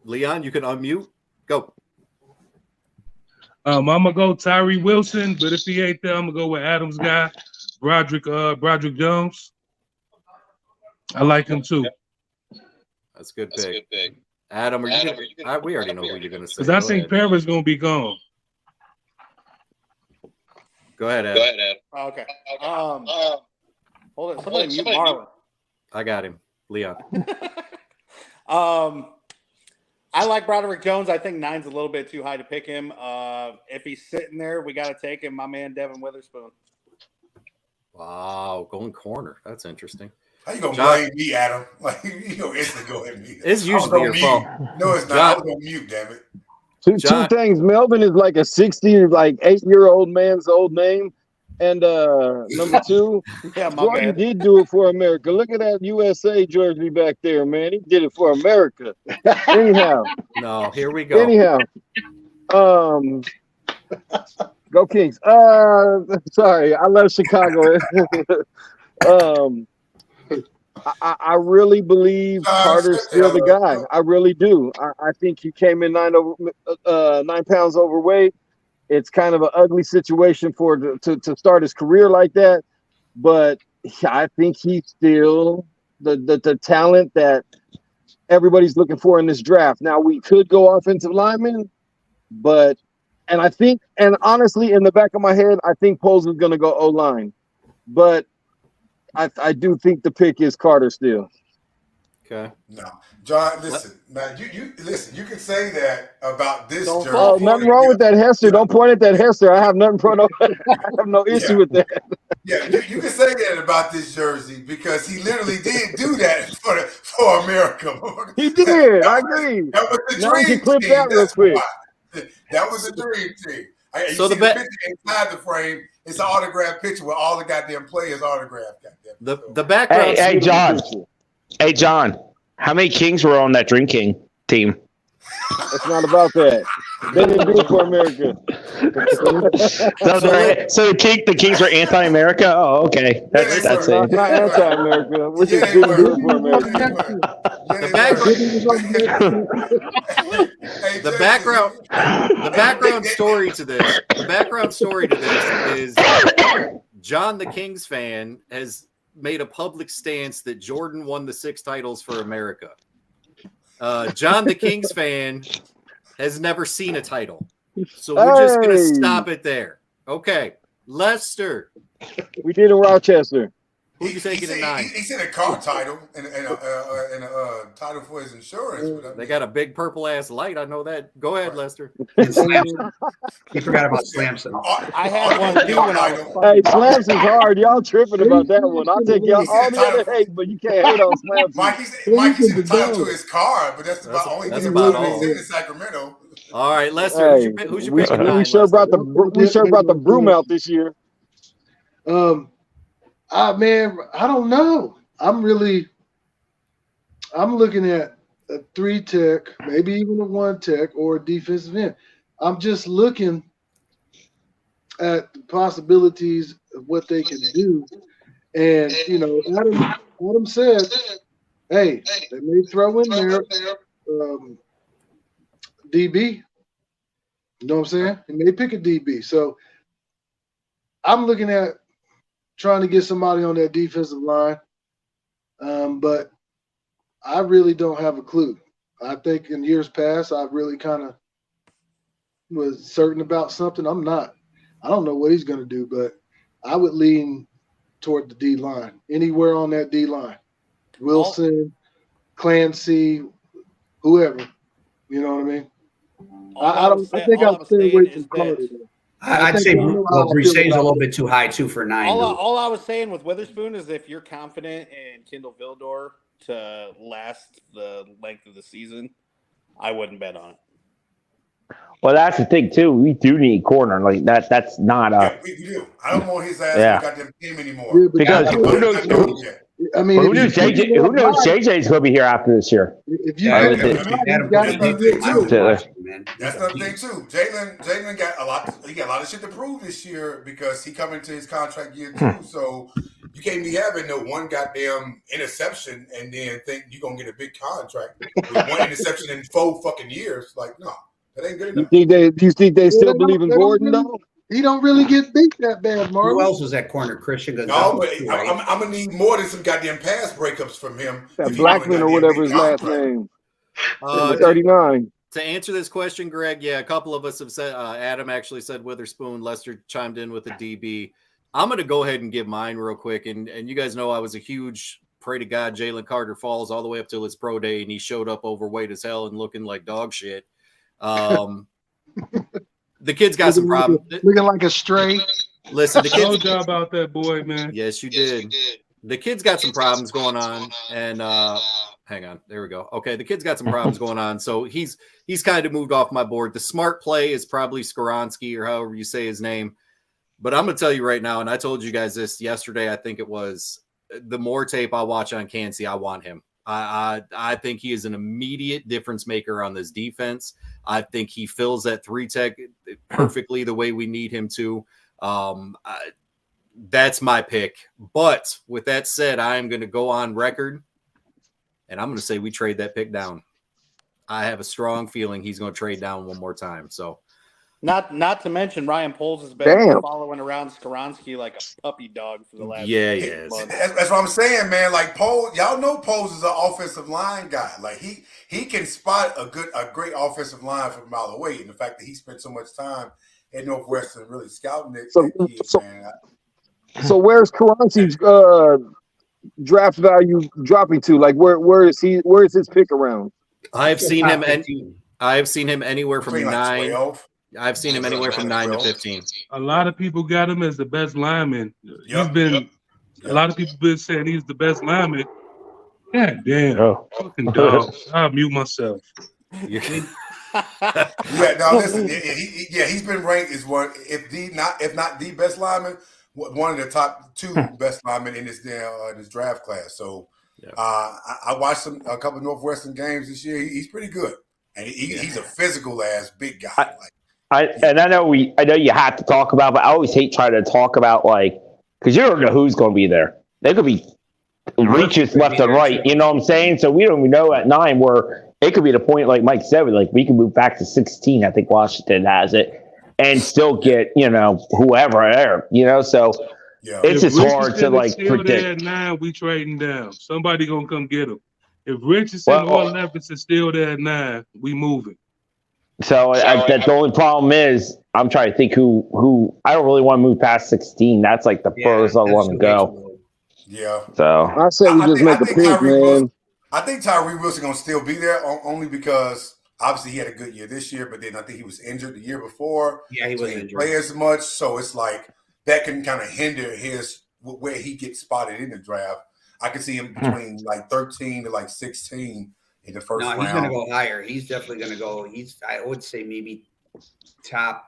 Leon, you can unmute. Go. I'm gonna go Tyree Wilson, but if he ain't there, I'm gonna go with Adams' guy, Broderick Jones. I like him too. That's a good pick. Adam, we already know who you're gonna say. Because I think Paris gonna be gone. Go ahead, Adam. Okay. Hold on. Somebody mute Marlon. I got him, Leon. I like Broderick Jones. I think 9's a little bit too high to pick him. If he's sitting there, we got to take him. My man, Devin Witherspoon. Wow, going corner. That's interesting. How you gonna blame me, Adam? Like you gonna instantly go ahead and mute. It's usually your fault. No, it's not. I was gonna mute. Damn it. Two things. Melvin is like a 8-year-old man's old name. And number 2, Jordan did do it for America. Look at that USA jersey back there, man. He did it for America. Anyhow. No, here we go. Anyhow. Go Kings. Sorry, I love Chicago. I really believe Carter's still the guy. I really do. I think he came in 9 pounds overweight. It's kind of an ugly situation to start his career like that, but I think he's still the talent that everybody's looking for in this draft. Now we could go offensive lineman, and honestly, in the back of my head, I think Poles is going to go O-line, but I do think the pick is Carter still. Okay. No, John, listen, man. You listen. You can say that about this jersey. Oh, nothing wrong with that Hester. Don't point at that Hester. I have nothing. I have no issue with that. Yeah, you can say that about this jersey because he literally did do that for America. He did. I agree. That was the now dream can clip team. that real quick. That was the dream team. You so see the picture inside the frame. It's an autographed picture with all the goddamn players autographed. The background. Hey, John. Hey, John, how many Kings were on that Dream King team? It's not about that. They didn't do it for America. So the Kings were anti-America? Oh, okay. That's it. Not anti-America. We just didn't do it for America. The background story to this. The background story to this is John, the Kings fan, has made a public stance that Jordan won the 6 titles for America. John, the Kings fan, has never seen a title. So we're just going to stop it there. Okay. Lester. We did in Rochester. Who you taking at 9? He said a car title and a title for his insurance. They got a big purple ass light. I know that. Go ahead, Lester. He forgot about Slamson. I had one too when I was. Hey, Slamson's hard. Y'all tripping about that one. I'll take y'all all the other hate, but you can't hate on Slamson. Mikey said the title to his car, but that's about all he's in Sacramento. All right, Lester. Hey, who's your pick? We sure brought the broom out this year. Man, I don't know. I'm looking at a 3 tech, maybe even a 1 tech or a defensive end. I'm just looking at the possibilities of what they can do. And, Adam said, hey, they may throw in there DB. You know what I'm saying? He may pick a DB. So I'm looking at trying to get somebody on that defensive line, but I really don't have a clue. I think in years past, I really kind of was certain about something. I'm not. I don't know what he's going to do, but I would lean toward the D line, anywhere on that D line. Wilson, Clancy, whoever. You know what I mean? I think I'll stay away from Carter. I'd say Brisse's a little bit too high too for 9. All I was saying with Witherspoon is if you're confident in Kindle Vildor to last the length of the season, I wouldn't bet on it. Well, that's the thing too. We do need corner like that. That's not a. We do. I don't want his ass Yeah. in the goddamn team anymore. Yeah, Because who knows? I mean, Who knows? JJ's going to be here after this year. If you Yeah, get That's the the thing too. Jalen got a lot. He got a lot of shit to prove this year because he coming to his contract year too. So you can't be having no one goddamn interception and then think you're gonna get a big contract with one interception in 4 fucking years. Like, no, that ain't good enough. You think they still believe in Gordon though? He don't really get beat that bad, Marlon. Who else was at corner? Christian No, Gonzalez. but I'm gonna need more than some goddamn pass breakups from him. That if he Blackman want a or whatever his goddamn last big contract. name. Number 39. To answer this question, Greg, yeah, a couple of us have said, Adam actually said Witherspoon, Lester chimed in with a DB. I'm going to go ahead and give mine real quick. And you guys know I was a huge, pray to God, Jalen Carter falls all the way up till his pro day, and he showed up overweight as hell and looking like dog shit. The kid's got some problems. Looking like a stray. Listen, the I told kid's y'all about that boy, man. Yes, you did. The kid's got some problems going on, and hang on, there we go. Okay, the kid's got some problems going on, so he's kind of moved off my board. The smart play is probably Skoronski or however you say his name, but I'm gonna tell you right now, and I told you guys this yesterday. I think it was the more tape I watch on Kancey, I want him. I think he is an immediate difference maker on this defense. I think he fills that 3 tech perfectly the way we need him to. That's my pick. But with that said, I am going to go on record, and I'm going to say we trade that pick down. I have a strong feeling he's going to trade down one more time. So, not to mention Ryan Poles has been following around Skoronski like a puppy dog for the last months. That's what I'm saying, man. Like Poles, y'all know Poles is an offensive line guy. Like he can spot a great offensive line from a mile away. And the fact that he spent so much time at Northwestern really scouting it, man. So where's Karansi's draft value dropping to? Like where is he? Where is his pick around? I've seen him anywhere from 9. 12. I've seen him anywhere from 9 to 15. A lot of people got him as the best lineman. A lot of people been saying he's the best lineman. God damn. Fucking dog. I'll mute myself. Listen. He's been ranked as one, if not the best lineman, one of the top 2 best linemen in this draft class. So I watched a couple of Northwestern games this year. He's pretty good, and he's a physical ass big guy. I know you have to talk about, but I always hate trying to talk about because you don't know who's going to be there. There could be reaches left and right. You know what I'm saying? So we don't even know at 9 where it could be the point, like Mike said, we can move back to 16. I think Washington has it, and still get whoever there. So it's just hard to predict. At 9, we trading down. Somebody gonna come get him. If Richardson or Levis is still there at 9, we moving. So the only problem is I'm trying to think who I don't really want to move past 16. That's the furthest I want to go. Yeah. So I say we just make a pick, man. I think Tyree Wilson gonna still be there only because obviously he had a good year this year, but then I think he was injured the year before. Yeah, he was injured. Didn't play as much, so it's that can kind of hinder where he gets spotted in the draft. I can see him between 13 to 16 in the first round. No, he's going to go higher. He's definitely going to go. I would say maybe top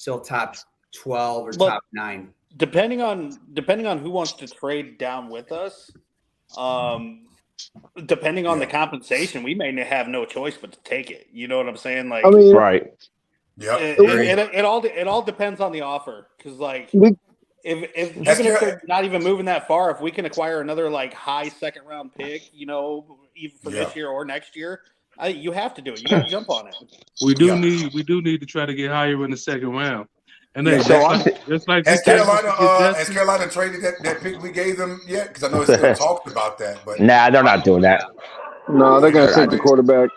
12 or top 9. Depending on who wants to trade down with us, depending on the compensation, we may have no choice but to take it. You know what I'm saying? Right. Yeah. It all depends on the offer because if even if they're not even moving that far, if we can acquire another high second round pick, even for this year or next year, You have to do it. You got to jump on it. We do need to try to get higher in the second round. And Yeah. hey, just like Has Carolina traded that pick we gave them yet? Because I know it's still talked about that, but Nah, they're not doing that. No, they're gonna take the quarterback.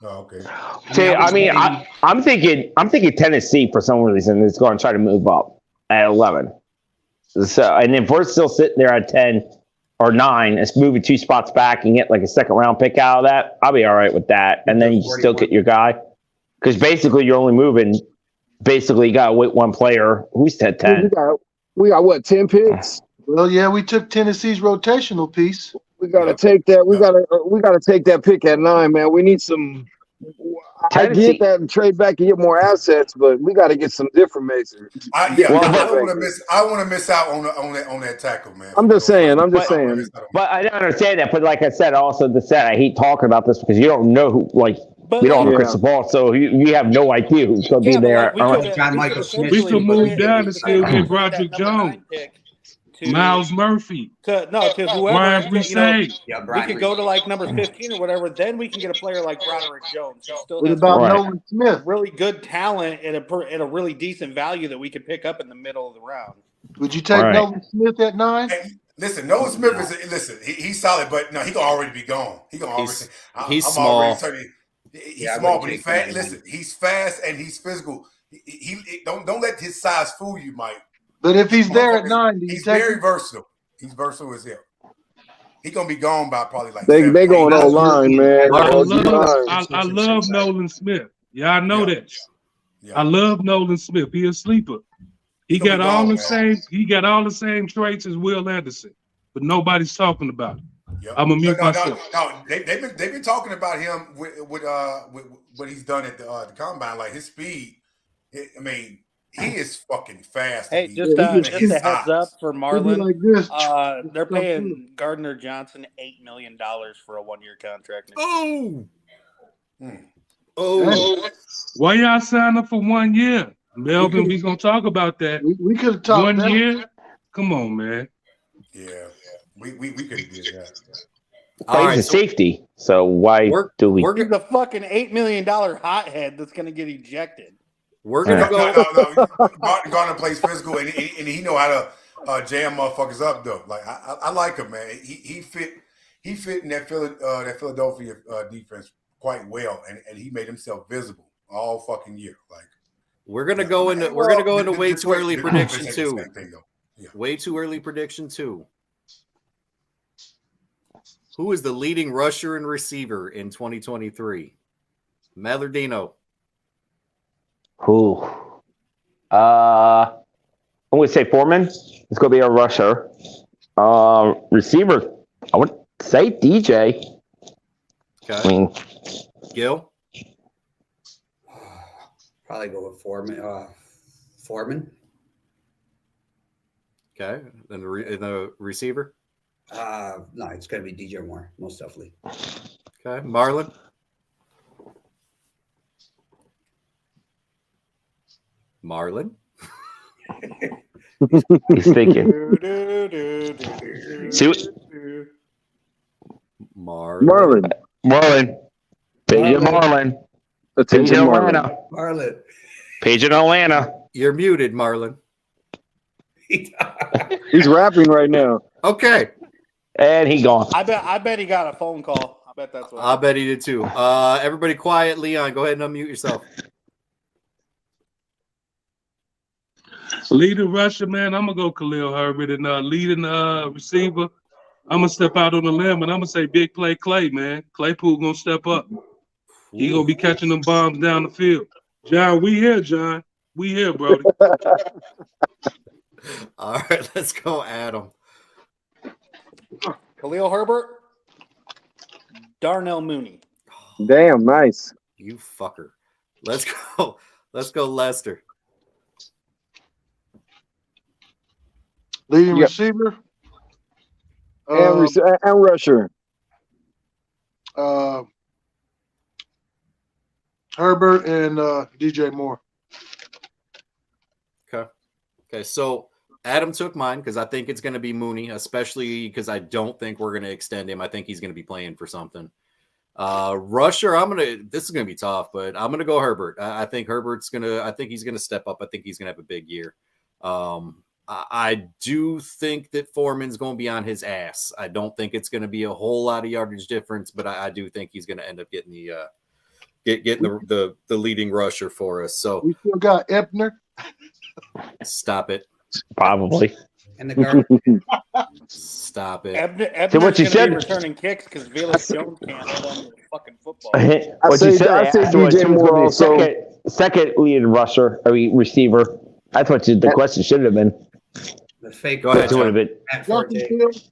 Oh, okay. See, I'm thinking Tennessee for some reason is going to try to move up at 11. So, and if we're still sitting there at 10 or 9, it's moving 2 spots back and get like a second round pick out of that. I'll be all right with that. And then you still get your guy because basically you're only moving. Basically, you got to wait one player. Who's at 10? We got what, 10 picks? Well, yeah, we took Tennessee's rotational piece. We gotta take that. We gotta take that pick at 9, man. We need some. I get that and trade back and get more assets, but we got to get some different mazers. I don't want to miss out on that tackle, man. I'm just saying. But I don't understand that. But like I said, also I hate talking about this because you don't know who. Like we don't have a crystal ball, so you have no idea who's going to be there. John Michael Smith. We could move down and still get Broderick Jones, Miles Murphy, to whoever. Brian Brisset. We could go to like number 15 or whatever. Then we can get a player like Broderick Jones. Who still What has about Nolan Smith? Really good talent at a really decent value that we could pick up in the middle of the round. Would you take Nolan Smith at 9? Hey, listen, Nolan Smith he's solid, but no, he can already be gone. He's small. He's small, but he's fast. Listen, he's fast and he's physical. He don't let his size fool you, Mike. But if he's there at 9, he's very versatile. He's versatile as hell. He's gonna be gone by probably like they going on line, man. I love Nolan Smith. Yeah, I know that. Yeah. I love Nolan Smith. He a sleeper. He got all the same. He got all the same traits as Will Anderson, but nobody's talking about it. Yep. I'm gonna mute myself. No, they've been talking about him with what he's done at the combine, like his speed. He is fucking fast. Hey, just a heads up for Marlon. Like they're paying Gardner Johnson $8 million for a 1-year contract. Oh! Why y'all sign up for 1 year? Melvin, we gonna talk about that. We could have talked 1 year. Come on, man. Yeah. We could have did that. He's a safety, so why do we? We're the fucking $8 million hothead that's gonna get ejected. We're gonna go. Gardner plays physical, and he know how to jam motherfuckers up though. Like I like him, man. He fit in that Philadelphia defense quite well, and he made himself visible all fucking year. Like we're gonna go into way too early prediction too. Way too early prediction too. Who is the leading rusher and receiver in 2023? Malardino. Who? I'm going to say Foreman. It's going to be a rusher. Receiver, I would say DJ. Okay. Gil? Probably go with Foreman. Okay. And the receiver? No, it's going to be DJ Moore, most definitely. Okay. Marlon? Marlon? He's thinking. Marlon. Page Marlon. Page in Atlanta. Marlon. Page in Atlanta. You're muted, Marlon. He's rapping right now. Okay. And he gone. I bet he got a phone call. I bet that's what. I bet he did too. Everybody quiet. Leon, go ahead and unmute yourself. Leading rusher, man, I'm gonna go Khalil Herbert, and leading receiver, I'm gonna step out on the limb and I'm gonna say big play Clay, man. Claypool gonna step up. He gonna be catching them bombs down the field. John, we here, John. We here, Brody. All right, let's go, Adam. Khalil Herbert, Darnell Mooney. Damn, nice. You fucker. Let's go. Let's go, Lester. Leading receiver and rusher. Herbert and DJ Moore. Okay. So Adam took mine because I think it's going to be Mooney, especially because I don't think we're going to extend him. I think he's going to be playing for something. Rusher, this is gonna be tough, but I'm gonna go Herbert. I think he's gonna step up. I think he's gonna have a big year. I do think that Foreman's gonna be on his ass. I don't think it's gonna be a whole lot of yardage difference, but I do think he's gonna end up getting the leading rusher for us. So We still got Ebner. stop it. Probably. And the guard. Stop it. Ebner's So what you going to said- be returning kicks because Velus Jones can't hold on to the fucking football. What you said I say afterwards, DJ who's Moore gonna be the also. second leading rusher, receiver. That's what the question should have been. The fake. Go ahead, It would have been. Matt Justin Forte. Fields.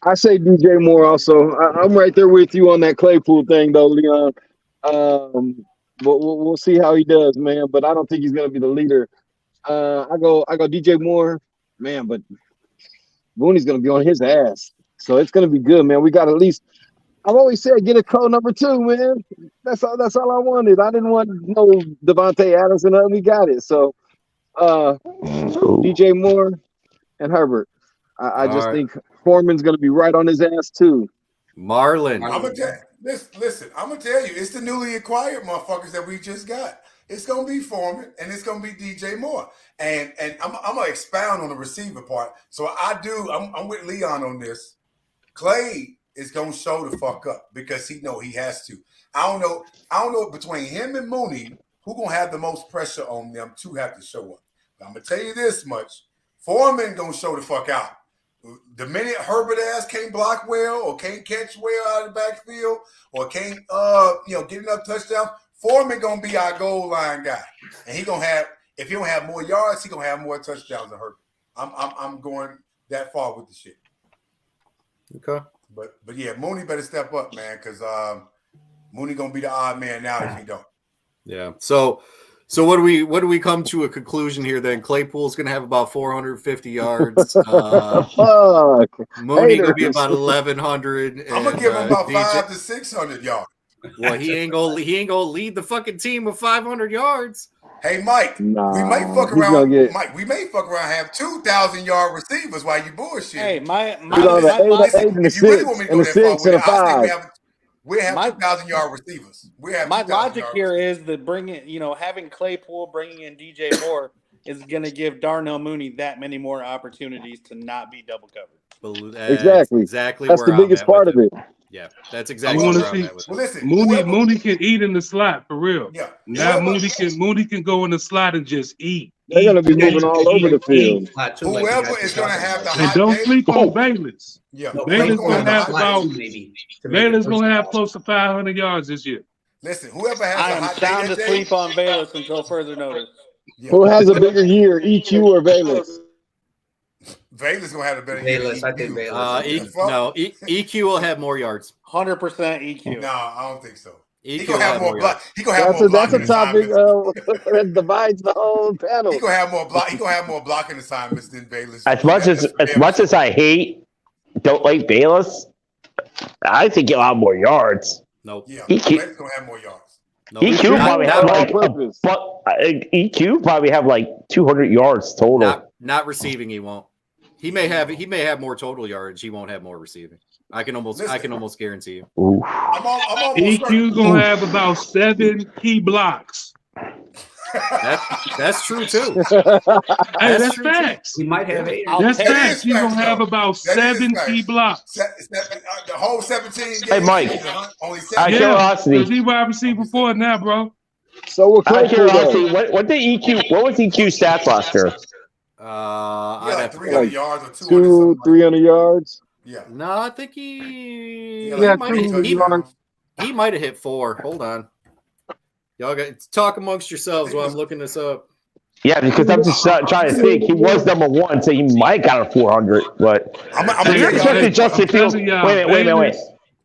I say DJ Moore also. I'm right there with you on that Claypool thing, though, Leon. But we'll see how he does, man. But I don't think he's going to be the leader. I go DJ Moore, man. But Mooney's going to be on his ass, so it's going to be good, man. We got at least. I've always said get a call number 2, man. That's all I wanted. I didn't want no Devontae Adams and nothing. We got it. So DJ Moore and Herbert. I just think Foreman's going to be right on his ass too. Marlon. I'm gonna tell listen. I'm gonna tell you, it's the newly acquired motherfuckers that we just got. It's gonna be Foreman and it's gonna be DJ Moore. And I'm gonna expound on the receiver part. So I'm with Leon on this. Clay is gonna show the fuck up because he know he has to. I don't know between him and Mooney who gonna have the most pressure on them to have to show up. But I'm gonna tell you this much: Foreman gonna show the fuck out. The minute Herbert ass can't block well or can't catch well out of the backfield or can't get enough touchdowns, Foreman gonna be our goal line guy, and he gonna have, if he don't have more yards, he gonna have more touchdowns than Herbert. I'm going that far with the shit. Okay. But yeah, Mooney better step up, man, because Mooney gonna be the odd man out if he don't. Yeah. So what do we come to a conclusion here then? Claypool's going to have about 450 yards. Fuck. Mooney going to be about 1,100. I'm gonna give him about 500 to 600 yards. Well, he ain't gonna lead the fucking team with 500 yards. Hey, Mike, Nah, we may fuck he's gonna around. get- Mike, we may fuck around and have 2,000-yard receivers while you bullshit. Hey, my We got the eight and the if you really six want me to and go the that far six with and it, a I think five. we have My- 2,000-yard receivers. We have My 2,000 logic yard here receivers. is that having Claypool, bringing in DJ Moore is going to give Darnell Mooney that many more opportunities to not be double covered. Exactly. Exactly. That's where the I'm biggest at with part of it. Yeah, that's I exactly want where to I'm see at with Well, it. listen, Mooney. whoever- Mooney can eat in the slot for real. Yeah. Now Whoever- Mooney can go in the slot and just eat. They're going to be Eat, moving all over the field. Slot too, like you Whoever guys is were going to talking have the about. And hot don't day, sleep on Bayless. yeah, No, Bayless whoever's Claypool gonna in the have slot about- too, maybe, to make it Bayless gonna have versatile. close to 500 yards this year. listen, whoever has I the am hot day sound that day, asleep on Bayless until further notice. yeah. Who has a bigger year, EQ or Bayless? Bayless gonna have a better year. Bayless, than I think EQ. Bayless. EQ will have more yards. 100% EQ. No, I don't think so. EQ He will gonna have more yards. block. He gonna have That's more a blocking topic assignments. that divides the whole panel. He gonna have more block. He gonna have more blocking assignments than Bayless. As much as I don't like Bayless, I think he'll have more yards. Nope. Yeah, EQ Bayless gonna have more yards. Nope. EQ probably have like purpose. EQ probably have like 200 yards total. Not receiving. He won't. He may have more total yards. He won't have more receiving. I can almost guarantee you. Oof. I'm almost EQ gonna have about 7 key blocks. That's true too. Hey, that's true, facts. He might have 8. I'll That's take it. facts. He's gonna have about That is 7 facts. key blocks. The whole 17 games. Hey, Mike. Only Out 7. of curiosity, Because he wide receiver for it now, bro. So what out of Claypool curiosity, does? what was EQ stats last year? Yeah, I'd like have to 300 like yards or 200 something. 300 yards. Yeah. No, I think he Yeah, might like have 300 yards. he might have hit 4. Hold on. Y'all got talk amongst yourselves while I'm looking this up. Yeah, because I'm just trying to think. He was number 1, so he might got a 400. But I'm so gonna you're tell expecting y'all. Justin Fields. telling Wait y'all, a minute.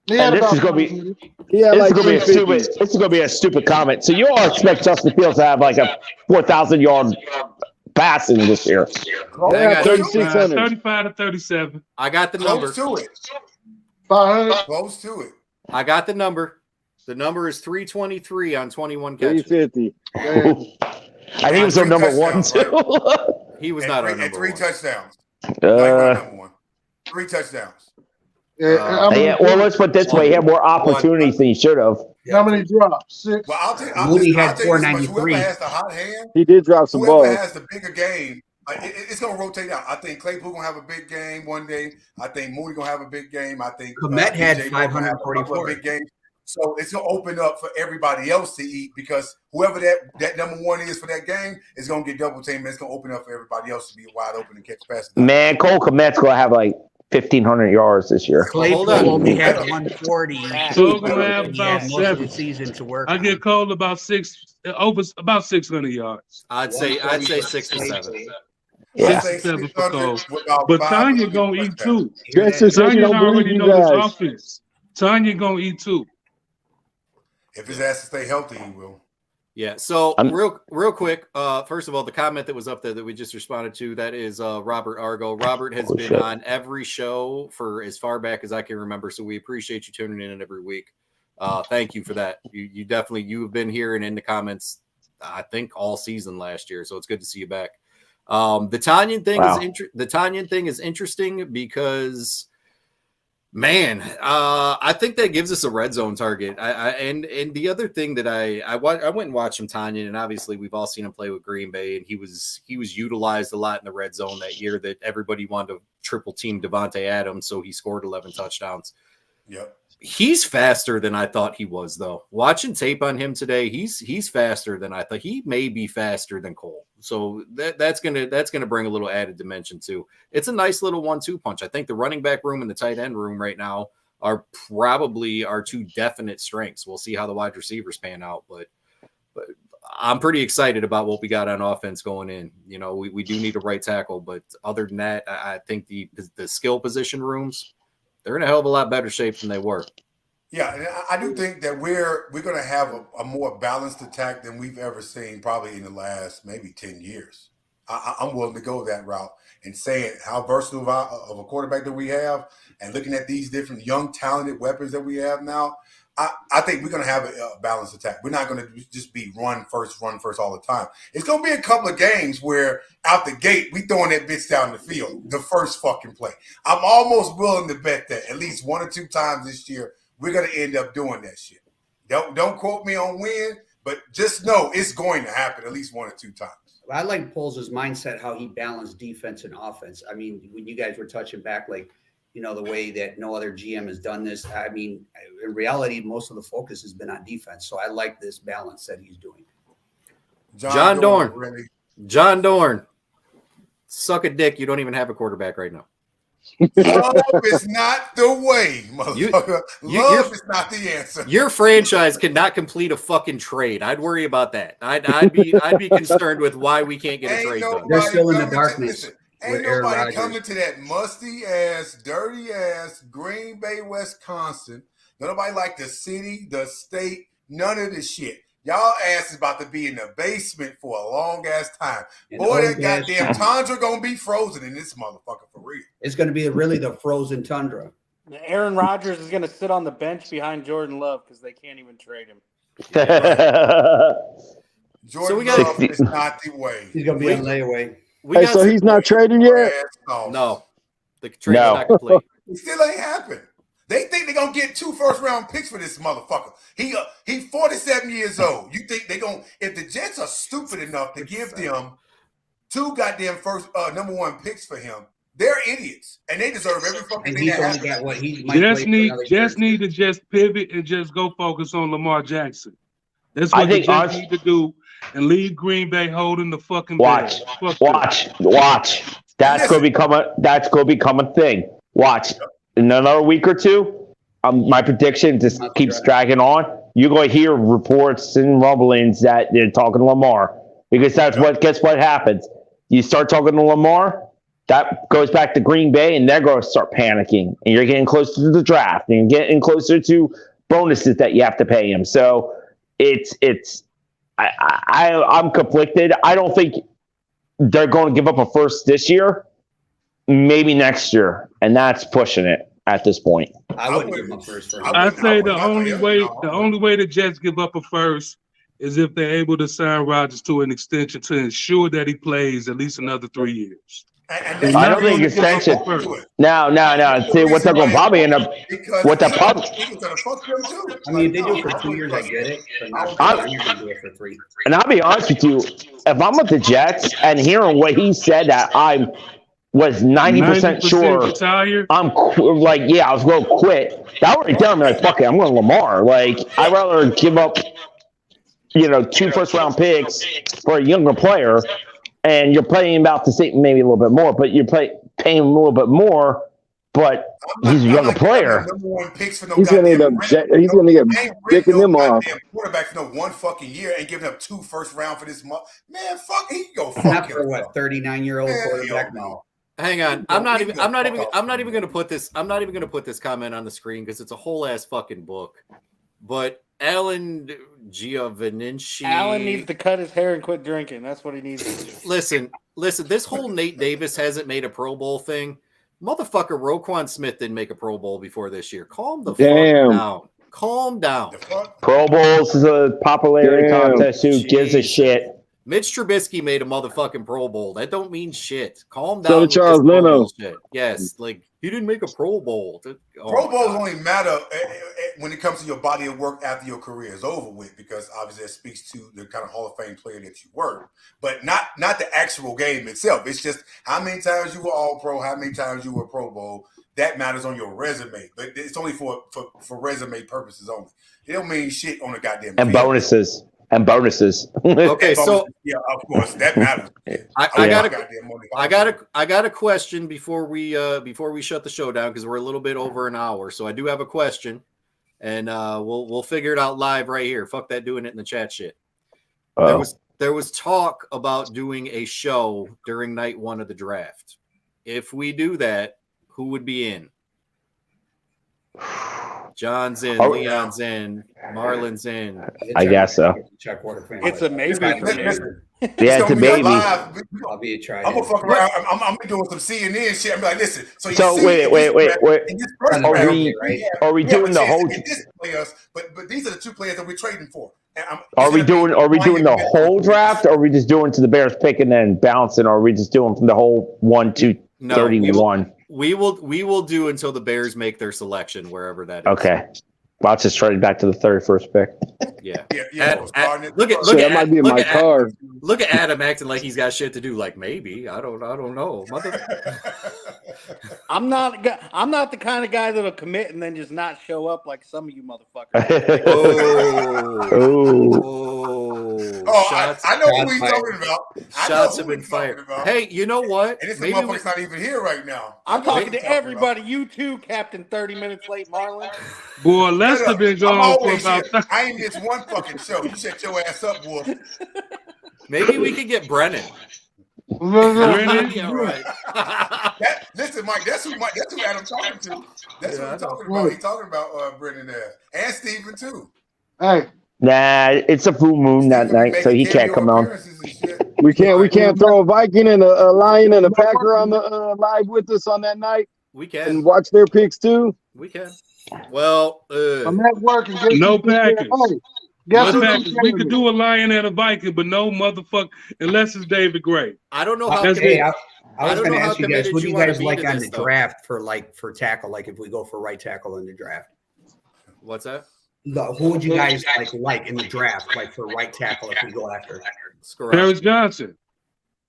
He had And this about is gonna be 500. He had this like is gonna be a 350. stupid. This is gonna be a stupid comment. So you all expect Justin Fields to have like a 4,000 yard passing this year? Oh, Hang yeah, on. 3,600. 35 to 37. I got the number. Close to it. 500. Close to it. I got the number. The number is 323 on 21 catches. 350. Damn. I think he was our Three number 1 touchdowns, too. He was And not our three, and number 3 one. touchdowns. No, he wasn't uh, number 1. 3 touchdowns. Well, let's put it this way: he had more opportunities than he should have. How many drops? 6. Well, I'll tell Moody you had this much. Whoever 493. has the hot hand, He did drop some whoever balls. has the bigger game, it's going to rotate out. I think Claypool going to have a big game one day. I think Moody going to have a big game. I think Komet had DJ gonna have a couple of 544. big games. So it's going to open up for everybody else to eat because whoever that number one is for that game is going to get double teamed. It's going to open up for everybody else to be wide open and catch passes. Man, Cole Kmet's going to have like 1,500 yards this year. Claypool only had 140. Cole's gonna have He about had most of 7. the season to work. I on. get Cole about 600 yards. I'd say 6 to 7. Yeah. 6 to 7 for 600 Cole. with about But 5 Tanya touchdowns. gonna eat too. Jackson said you Tanya don't believe already you know this guys. offense. Tanya gonna eat too. If his ass to stay healthy, he will. Yeah. So I'm- real quick. First of all, the comment that was up there that we just responded to, that is Robert Argo. Robert has Holy been shit. on every show for as far back as I can remember. So we appreciate you tuning in every week. Thank you for that. You definitely, you have been here and in the comments, I think all season last year. So it's good to see you back. The Tanyan thing Wow. the Tanyan thing is interesting because, man, I think that gives us a red zone target. And the other thing that I went and watched some Tanyan, and obviously we've all seen him play with Green Bay, and he was utilized a lot in the red zone that year that everybody wanted to triple team Devontae Adams, so he scored 11 touchdowns. Yep. He's faster than I thought he was, though. Watching tape on him today, he's faster than I thought. He may be faster than Cole, so that's gonna bring a little added dimension too. It's a nice little 1-2 punch. I think the running back room and the tight end room right now are probably our two definite strengths. We'll see how the wide receivers pan out, but I'm pretty excited about what we got on offense going in. You know, we do need a right tackle, but other than that, I think the skill position rooms, they're in a hell of a lot better shape than they were. Yeah, and I do think that we're going to have a more balanced attack than we've ever seen probably in the last maybe 10 years. I'm willing to go that route and saying how versatile of a quarterback that we have and looking at these different young, talented weapons that we have now, I think we're going to have a balanced attack. We're not going to just be run first all the time. It's going to be a couple of games where out the gate, we throwing that bitch down the field the first fucking play. I'm almost willing to bet that at least 1 or 2 times this year, we're going to end up doing that shit. Don't quote me on when, but just know it's going to happen at least 1 or 2 times. I like Poles' mindset, how he balanced defense and offense. I mean, when you guys were touching back, like, you know, the way that no other GM has done this. I mean, in reality, most of the focus has been on defense. So I like this balance that he's doing. John Dorn. Really. John Dorn. Suck a dick. You don't even have a quarterback right now. Love is not the way, motherfucker. Love is not the answer. Your franchise cannot complete a fucking trade. I'd worry about that. I'd be concerned with why we can't get a trade done. They're still in the coming darkness. Ain't with Aaron nobody Rodgers. coming to that musty ass, dirty ass Green Bay, Wisconsin. Nobody like the city, the state, none of this shit. Y'all ass is about to be in the basement for a long ass time. Boy, that goddamn tundra gonna be frozen in this motherfucker for real. It's going to be really the frozen tundra. Aaron Rodgers is going to sit on the bench behind Jordan Love because they can't even trade him. Jordan got- Love is not the way. He's going to be on layaway. Hey, so he's not trading yet? No. The trade No. is not complete. It still ain't happened. They think they're gonna get 2 first-round picks for this motherfucker. He's 47 years old. You think they gonna, if the Jets are stupid enough to give them 2 goddamn first number 1 picks for him, they're idiots. And they deserve every fucking And thing he's that only happens. got what he might play for another year. Need to just pivot and just go focus on Lamar Jackson. That's what I the think Jets need to do and leave Green Bay holding the fucking Watch, bag. Fuck them. watch. That's gonna become a thing. Watch. In another week or 2, my prediction just keeps dragging on. You're going to hear reports and rumblings that they're talking to Lamar because guess what happens? You start talking to Lamar, that goes back to Green Bay, and they're going to start panicking. And you're getting closer to the draft, and you're getting closer to bonuses that you have to pay him. So I'm conflicted. I don't think they're going to give up a first this year. Maybe next year, and that's pushing it at this point. I wouldn't give him a first. I say the only way the Jets give up a first is if they're able to sign Rodgers to an extension to ensure that he plays at least another 3 years. And I don't think extension. No. See what they're going to probably end up. Because What the pub? Eagles gonna fuck them too. I mean, if they do it for 2 years, I get it, but not for I'm- you're gonna do it for 3. And I'll be honest with you, if I'm with the Jets and hearing what he said, that I was 90% sure retire. I was going to quit. That right there, I'm like, fuck it, I'm going to Lamar. Like, I'd rather give up, 2 first-round picks for a younger player, and you're paying about the same, maybe a little bit more, but you're paying him a little bit more, but he's a younger player. He's gonna end up picking them off. Quarterback for 1 fucking year and giving up 2 first round for this month. Man, fuck, he can go fuck Not for himself. what 39-year-old quarterback. No. Hang on. I'm not even going to put this comment on the screen because it's a whole ass fucking book. But Alan Giovaninci. Alan needs to cut his hair and quit drinking. That's what he needs to do. Listen. This whole Nate Davis hasn't made a Pro Bowl thing. Motherfucker, Roquan Smith didn't make a Pro Bowl before this year. Calm the fuck down. Calm down. Pro Bowls is a popularity contest. Who gives a shit? Mitch Trubisky made a motherfucking Pro Bowl. That don't mean shit. Calm down. So did Charles Leno. Yes, like he didn't make a Pro Bowl. Pro Bowls only matter when it comes to your body of work after your career is over with, because obviously it speaks to the kind of Hall of Fame player that you were, but not the actual game itself. It's just how many times you were All Pro, how many times you were Pro Bowl. That matters on your resume, but it's only for resume purposes only. It don't mean shit on the goddamn and field. bonuses. And bonuses. Okay, so yeah, of course that matters. I got a question before we shut the show down because we're a little bit over an hour. So I do have a question, and we'll figure it out live right here. Fuck that doing it in the chat shit. There was talk about doing a show during night 1 of the draft. If we do that, who would be in? John's in, Leon's in, Marlon's in. I guess so. It's a maybe. Yeah, it's a baby. I'll be a try. I'm gonna fuck around. I'm doing some CNN shit. I'm like, listen. So wait. Are we doing the whole? But these are the 2 players that we're trading for. Are we doing the whole draft, or are we just doing to the Bears pick and then bouncing, or are we just doing from the whole 1 to 31? We will do until the Bears make their selection, wherever that is. Okay. Well, I'll just trade it back to the 31st pick. Yeah. Look at that might be in my car. Look at Adam acting like he's got shit to do. Like maybe I don't know. I'm not the kind of guy that'll commit and then just not show up like some of you motherfuckers. I know who he's talking about. Shots have been fired. Hey, you know what? And this motherfucker's not even here right now. I'm talking to everybody. You too, Captain 30 Minutes Late Marlon. Boy, Lester been gone for about. I ain't missed one fucking show. You shut your ass up, boy. Maybe we could get Brennan. Brennan? Right. Listen, Mike. That's who Adam's talking to. That's what he's talking about. He's talking about Brennan there and Steven too. Hey. Nah, it's a full moon that night, so he can't come on. We can't throw a Viking and a Lion and a Packer on the live with us on that night. We can and watch their picks too. We can. Well, I'm at work and no Packers. Guess no Packers. We could do a Lion and a Viking, but no motherfucker unless it's David Gray. I don't know how. I was going to ask you guys, what do you guys like on the draft for tackle? Like if we go for right tackle in the draft, what's that? Who would you guys like in the draft, like for right tackle if we go after? Paris Johnson.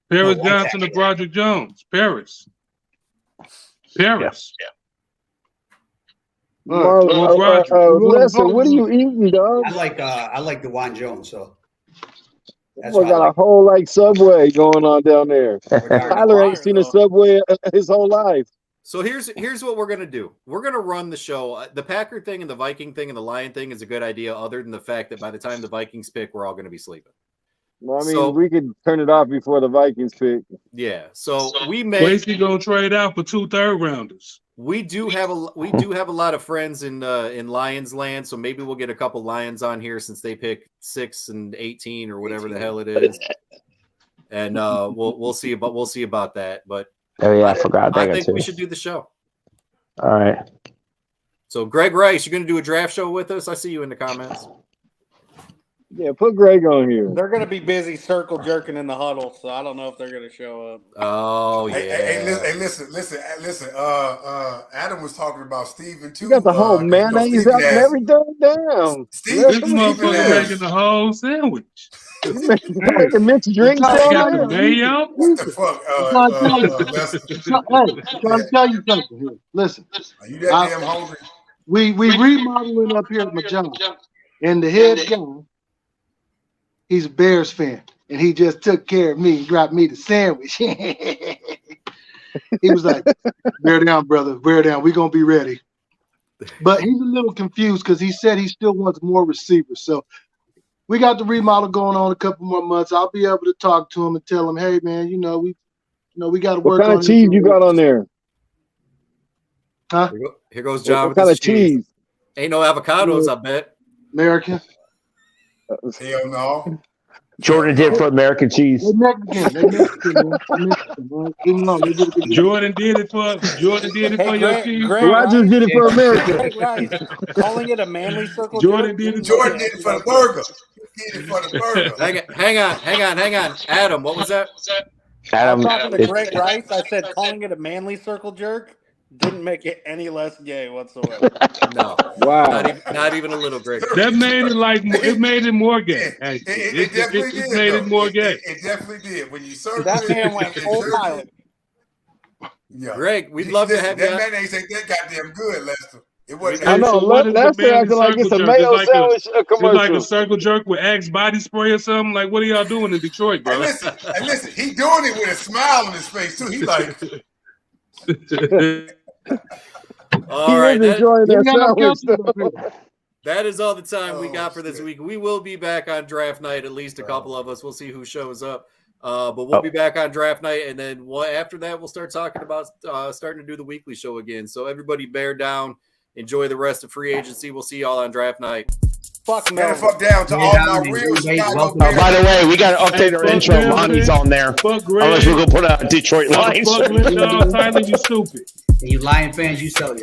Paris Johnson and Broderick Jones. Paris. Yeah. Lester, what are you eating, dog? I like DeJuan Jones, so that's got a whole Subway going on down there. Tyler ain't seen a Subway his whole life. So here's what we're gonna do. We're gonna run the show. The Packer thing and the Viking thing and the Lion thing is a good idea, other than the fact that by the time the Vikings pick, we're all gonna be sleeping. Well, I mean, we could turn it off before the Vikings pick. Yeah. So we may. Wasey gonna trade out for 2 third-rounders. We do have a lot of friends in Lions land, so maybe we'll get a couple Lions on here since they pick 6 and 18 or whatever the hell it is, and we'll see about that. But oh yeah, I forgot. I think we should do the show. All right. So Greg Rice, you're going to do a draft show with us? I see you in the comments. Yeah, put Greg on here. They're going to be busy circle jerking in the huddle, so I don't know if they're going to show up. Oh yeah. Hey, listen. Adam was talking about Steven too. You got the whole 'cause mayonnaise Steven out and has- everything. Damn. Steven, This Steven motherfucker has- making the whole sandwich. You making mixed drinks Hey, He down got the there? mayo. What the fuck? I'm trying to tell you. Lester, Hey, trying to tell you something here. Listen, are you that damn hungry? we remodeling up here at my job, and the head guy, he's a Bears fan, and he just took care of me and dropped me the sandwich. He was like, "Bear down, brother. Bear down. We're gonna be ready." But he's a little confused because he said he still wants more receivers. So we got the remodel going on a couple more months. I'll be able to talk to him and tell him, "Hey, man, we got to What work kind on of cheese you got on there? Huh? Here goes John What with kind his of cheese? Ain't no avocados, I bet. American. Hell no. Jordan did for American cheese. They Mexican. They Mexican, man. They Mexican, man. Leave them alone. They did a good job. Jordan did it for Hey, your team. Greg Rogers did it for America. Greg Rice, calling it a manly circle Jordan jerk did it. Jordan did it for the burger. He did it for the burger. Hang on. Adam, what was that? I'm Adam, talking to Greg Rice. I said calling it a manly circle jerk didn't make it any less gay whatsoever. No. Wow. Not even a little, Greg. that made it made it more gay. Actually. It definitely did. made though. it more gay. It definitely did. When you serve That it, man went it full served pilot. it. Yeah. Greg, we'd love to Listen, have that you. mayonnaise ain't that goddamn good, Lester. It wasn't. I know. So what is the Lester manly acting like it's a circle mayo jerk? sandwich It's like commercial. a circle jerk with Axe body spray or something. Like, what are y'all doing in Detroit, bro? And listen, he doing it with a smile on his face too. He like, All right, He is enjoying that We got no sandwich. country up here. that is all the time we got for this shit. week. We will be back on draft night, at least a couple of us. We'll see who shows up. But we'll be back on draft night, and then after that, we'll start talking about starting to do the weekly show again. So everybody bear down. Enjoy the rest of free agency. We'll see y'all on draft night. Fuck get the no. fuck down to all my real Hey, Chicago welcome. Bears. by the way, we got to update our fuck intro. them, Lonnie's man. on there. Fuck Greg. Unless we're going to put a Detroit Lions. Fuck Tyler, you stupid. You Lion fans, you sell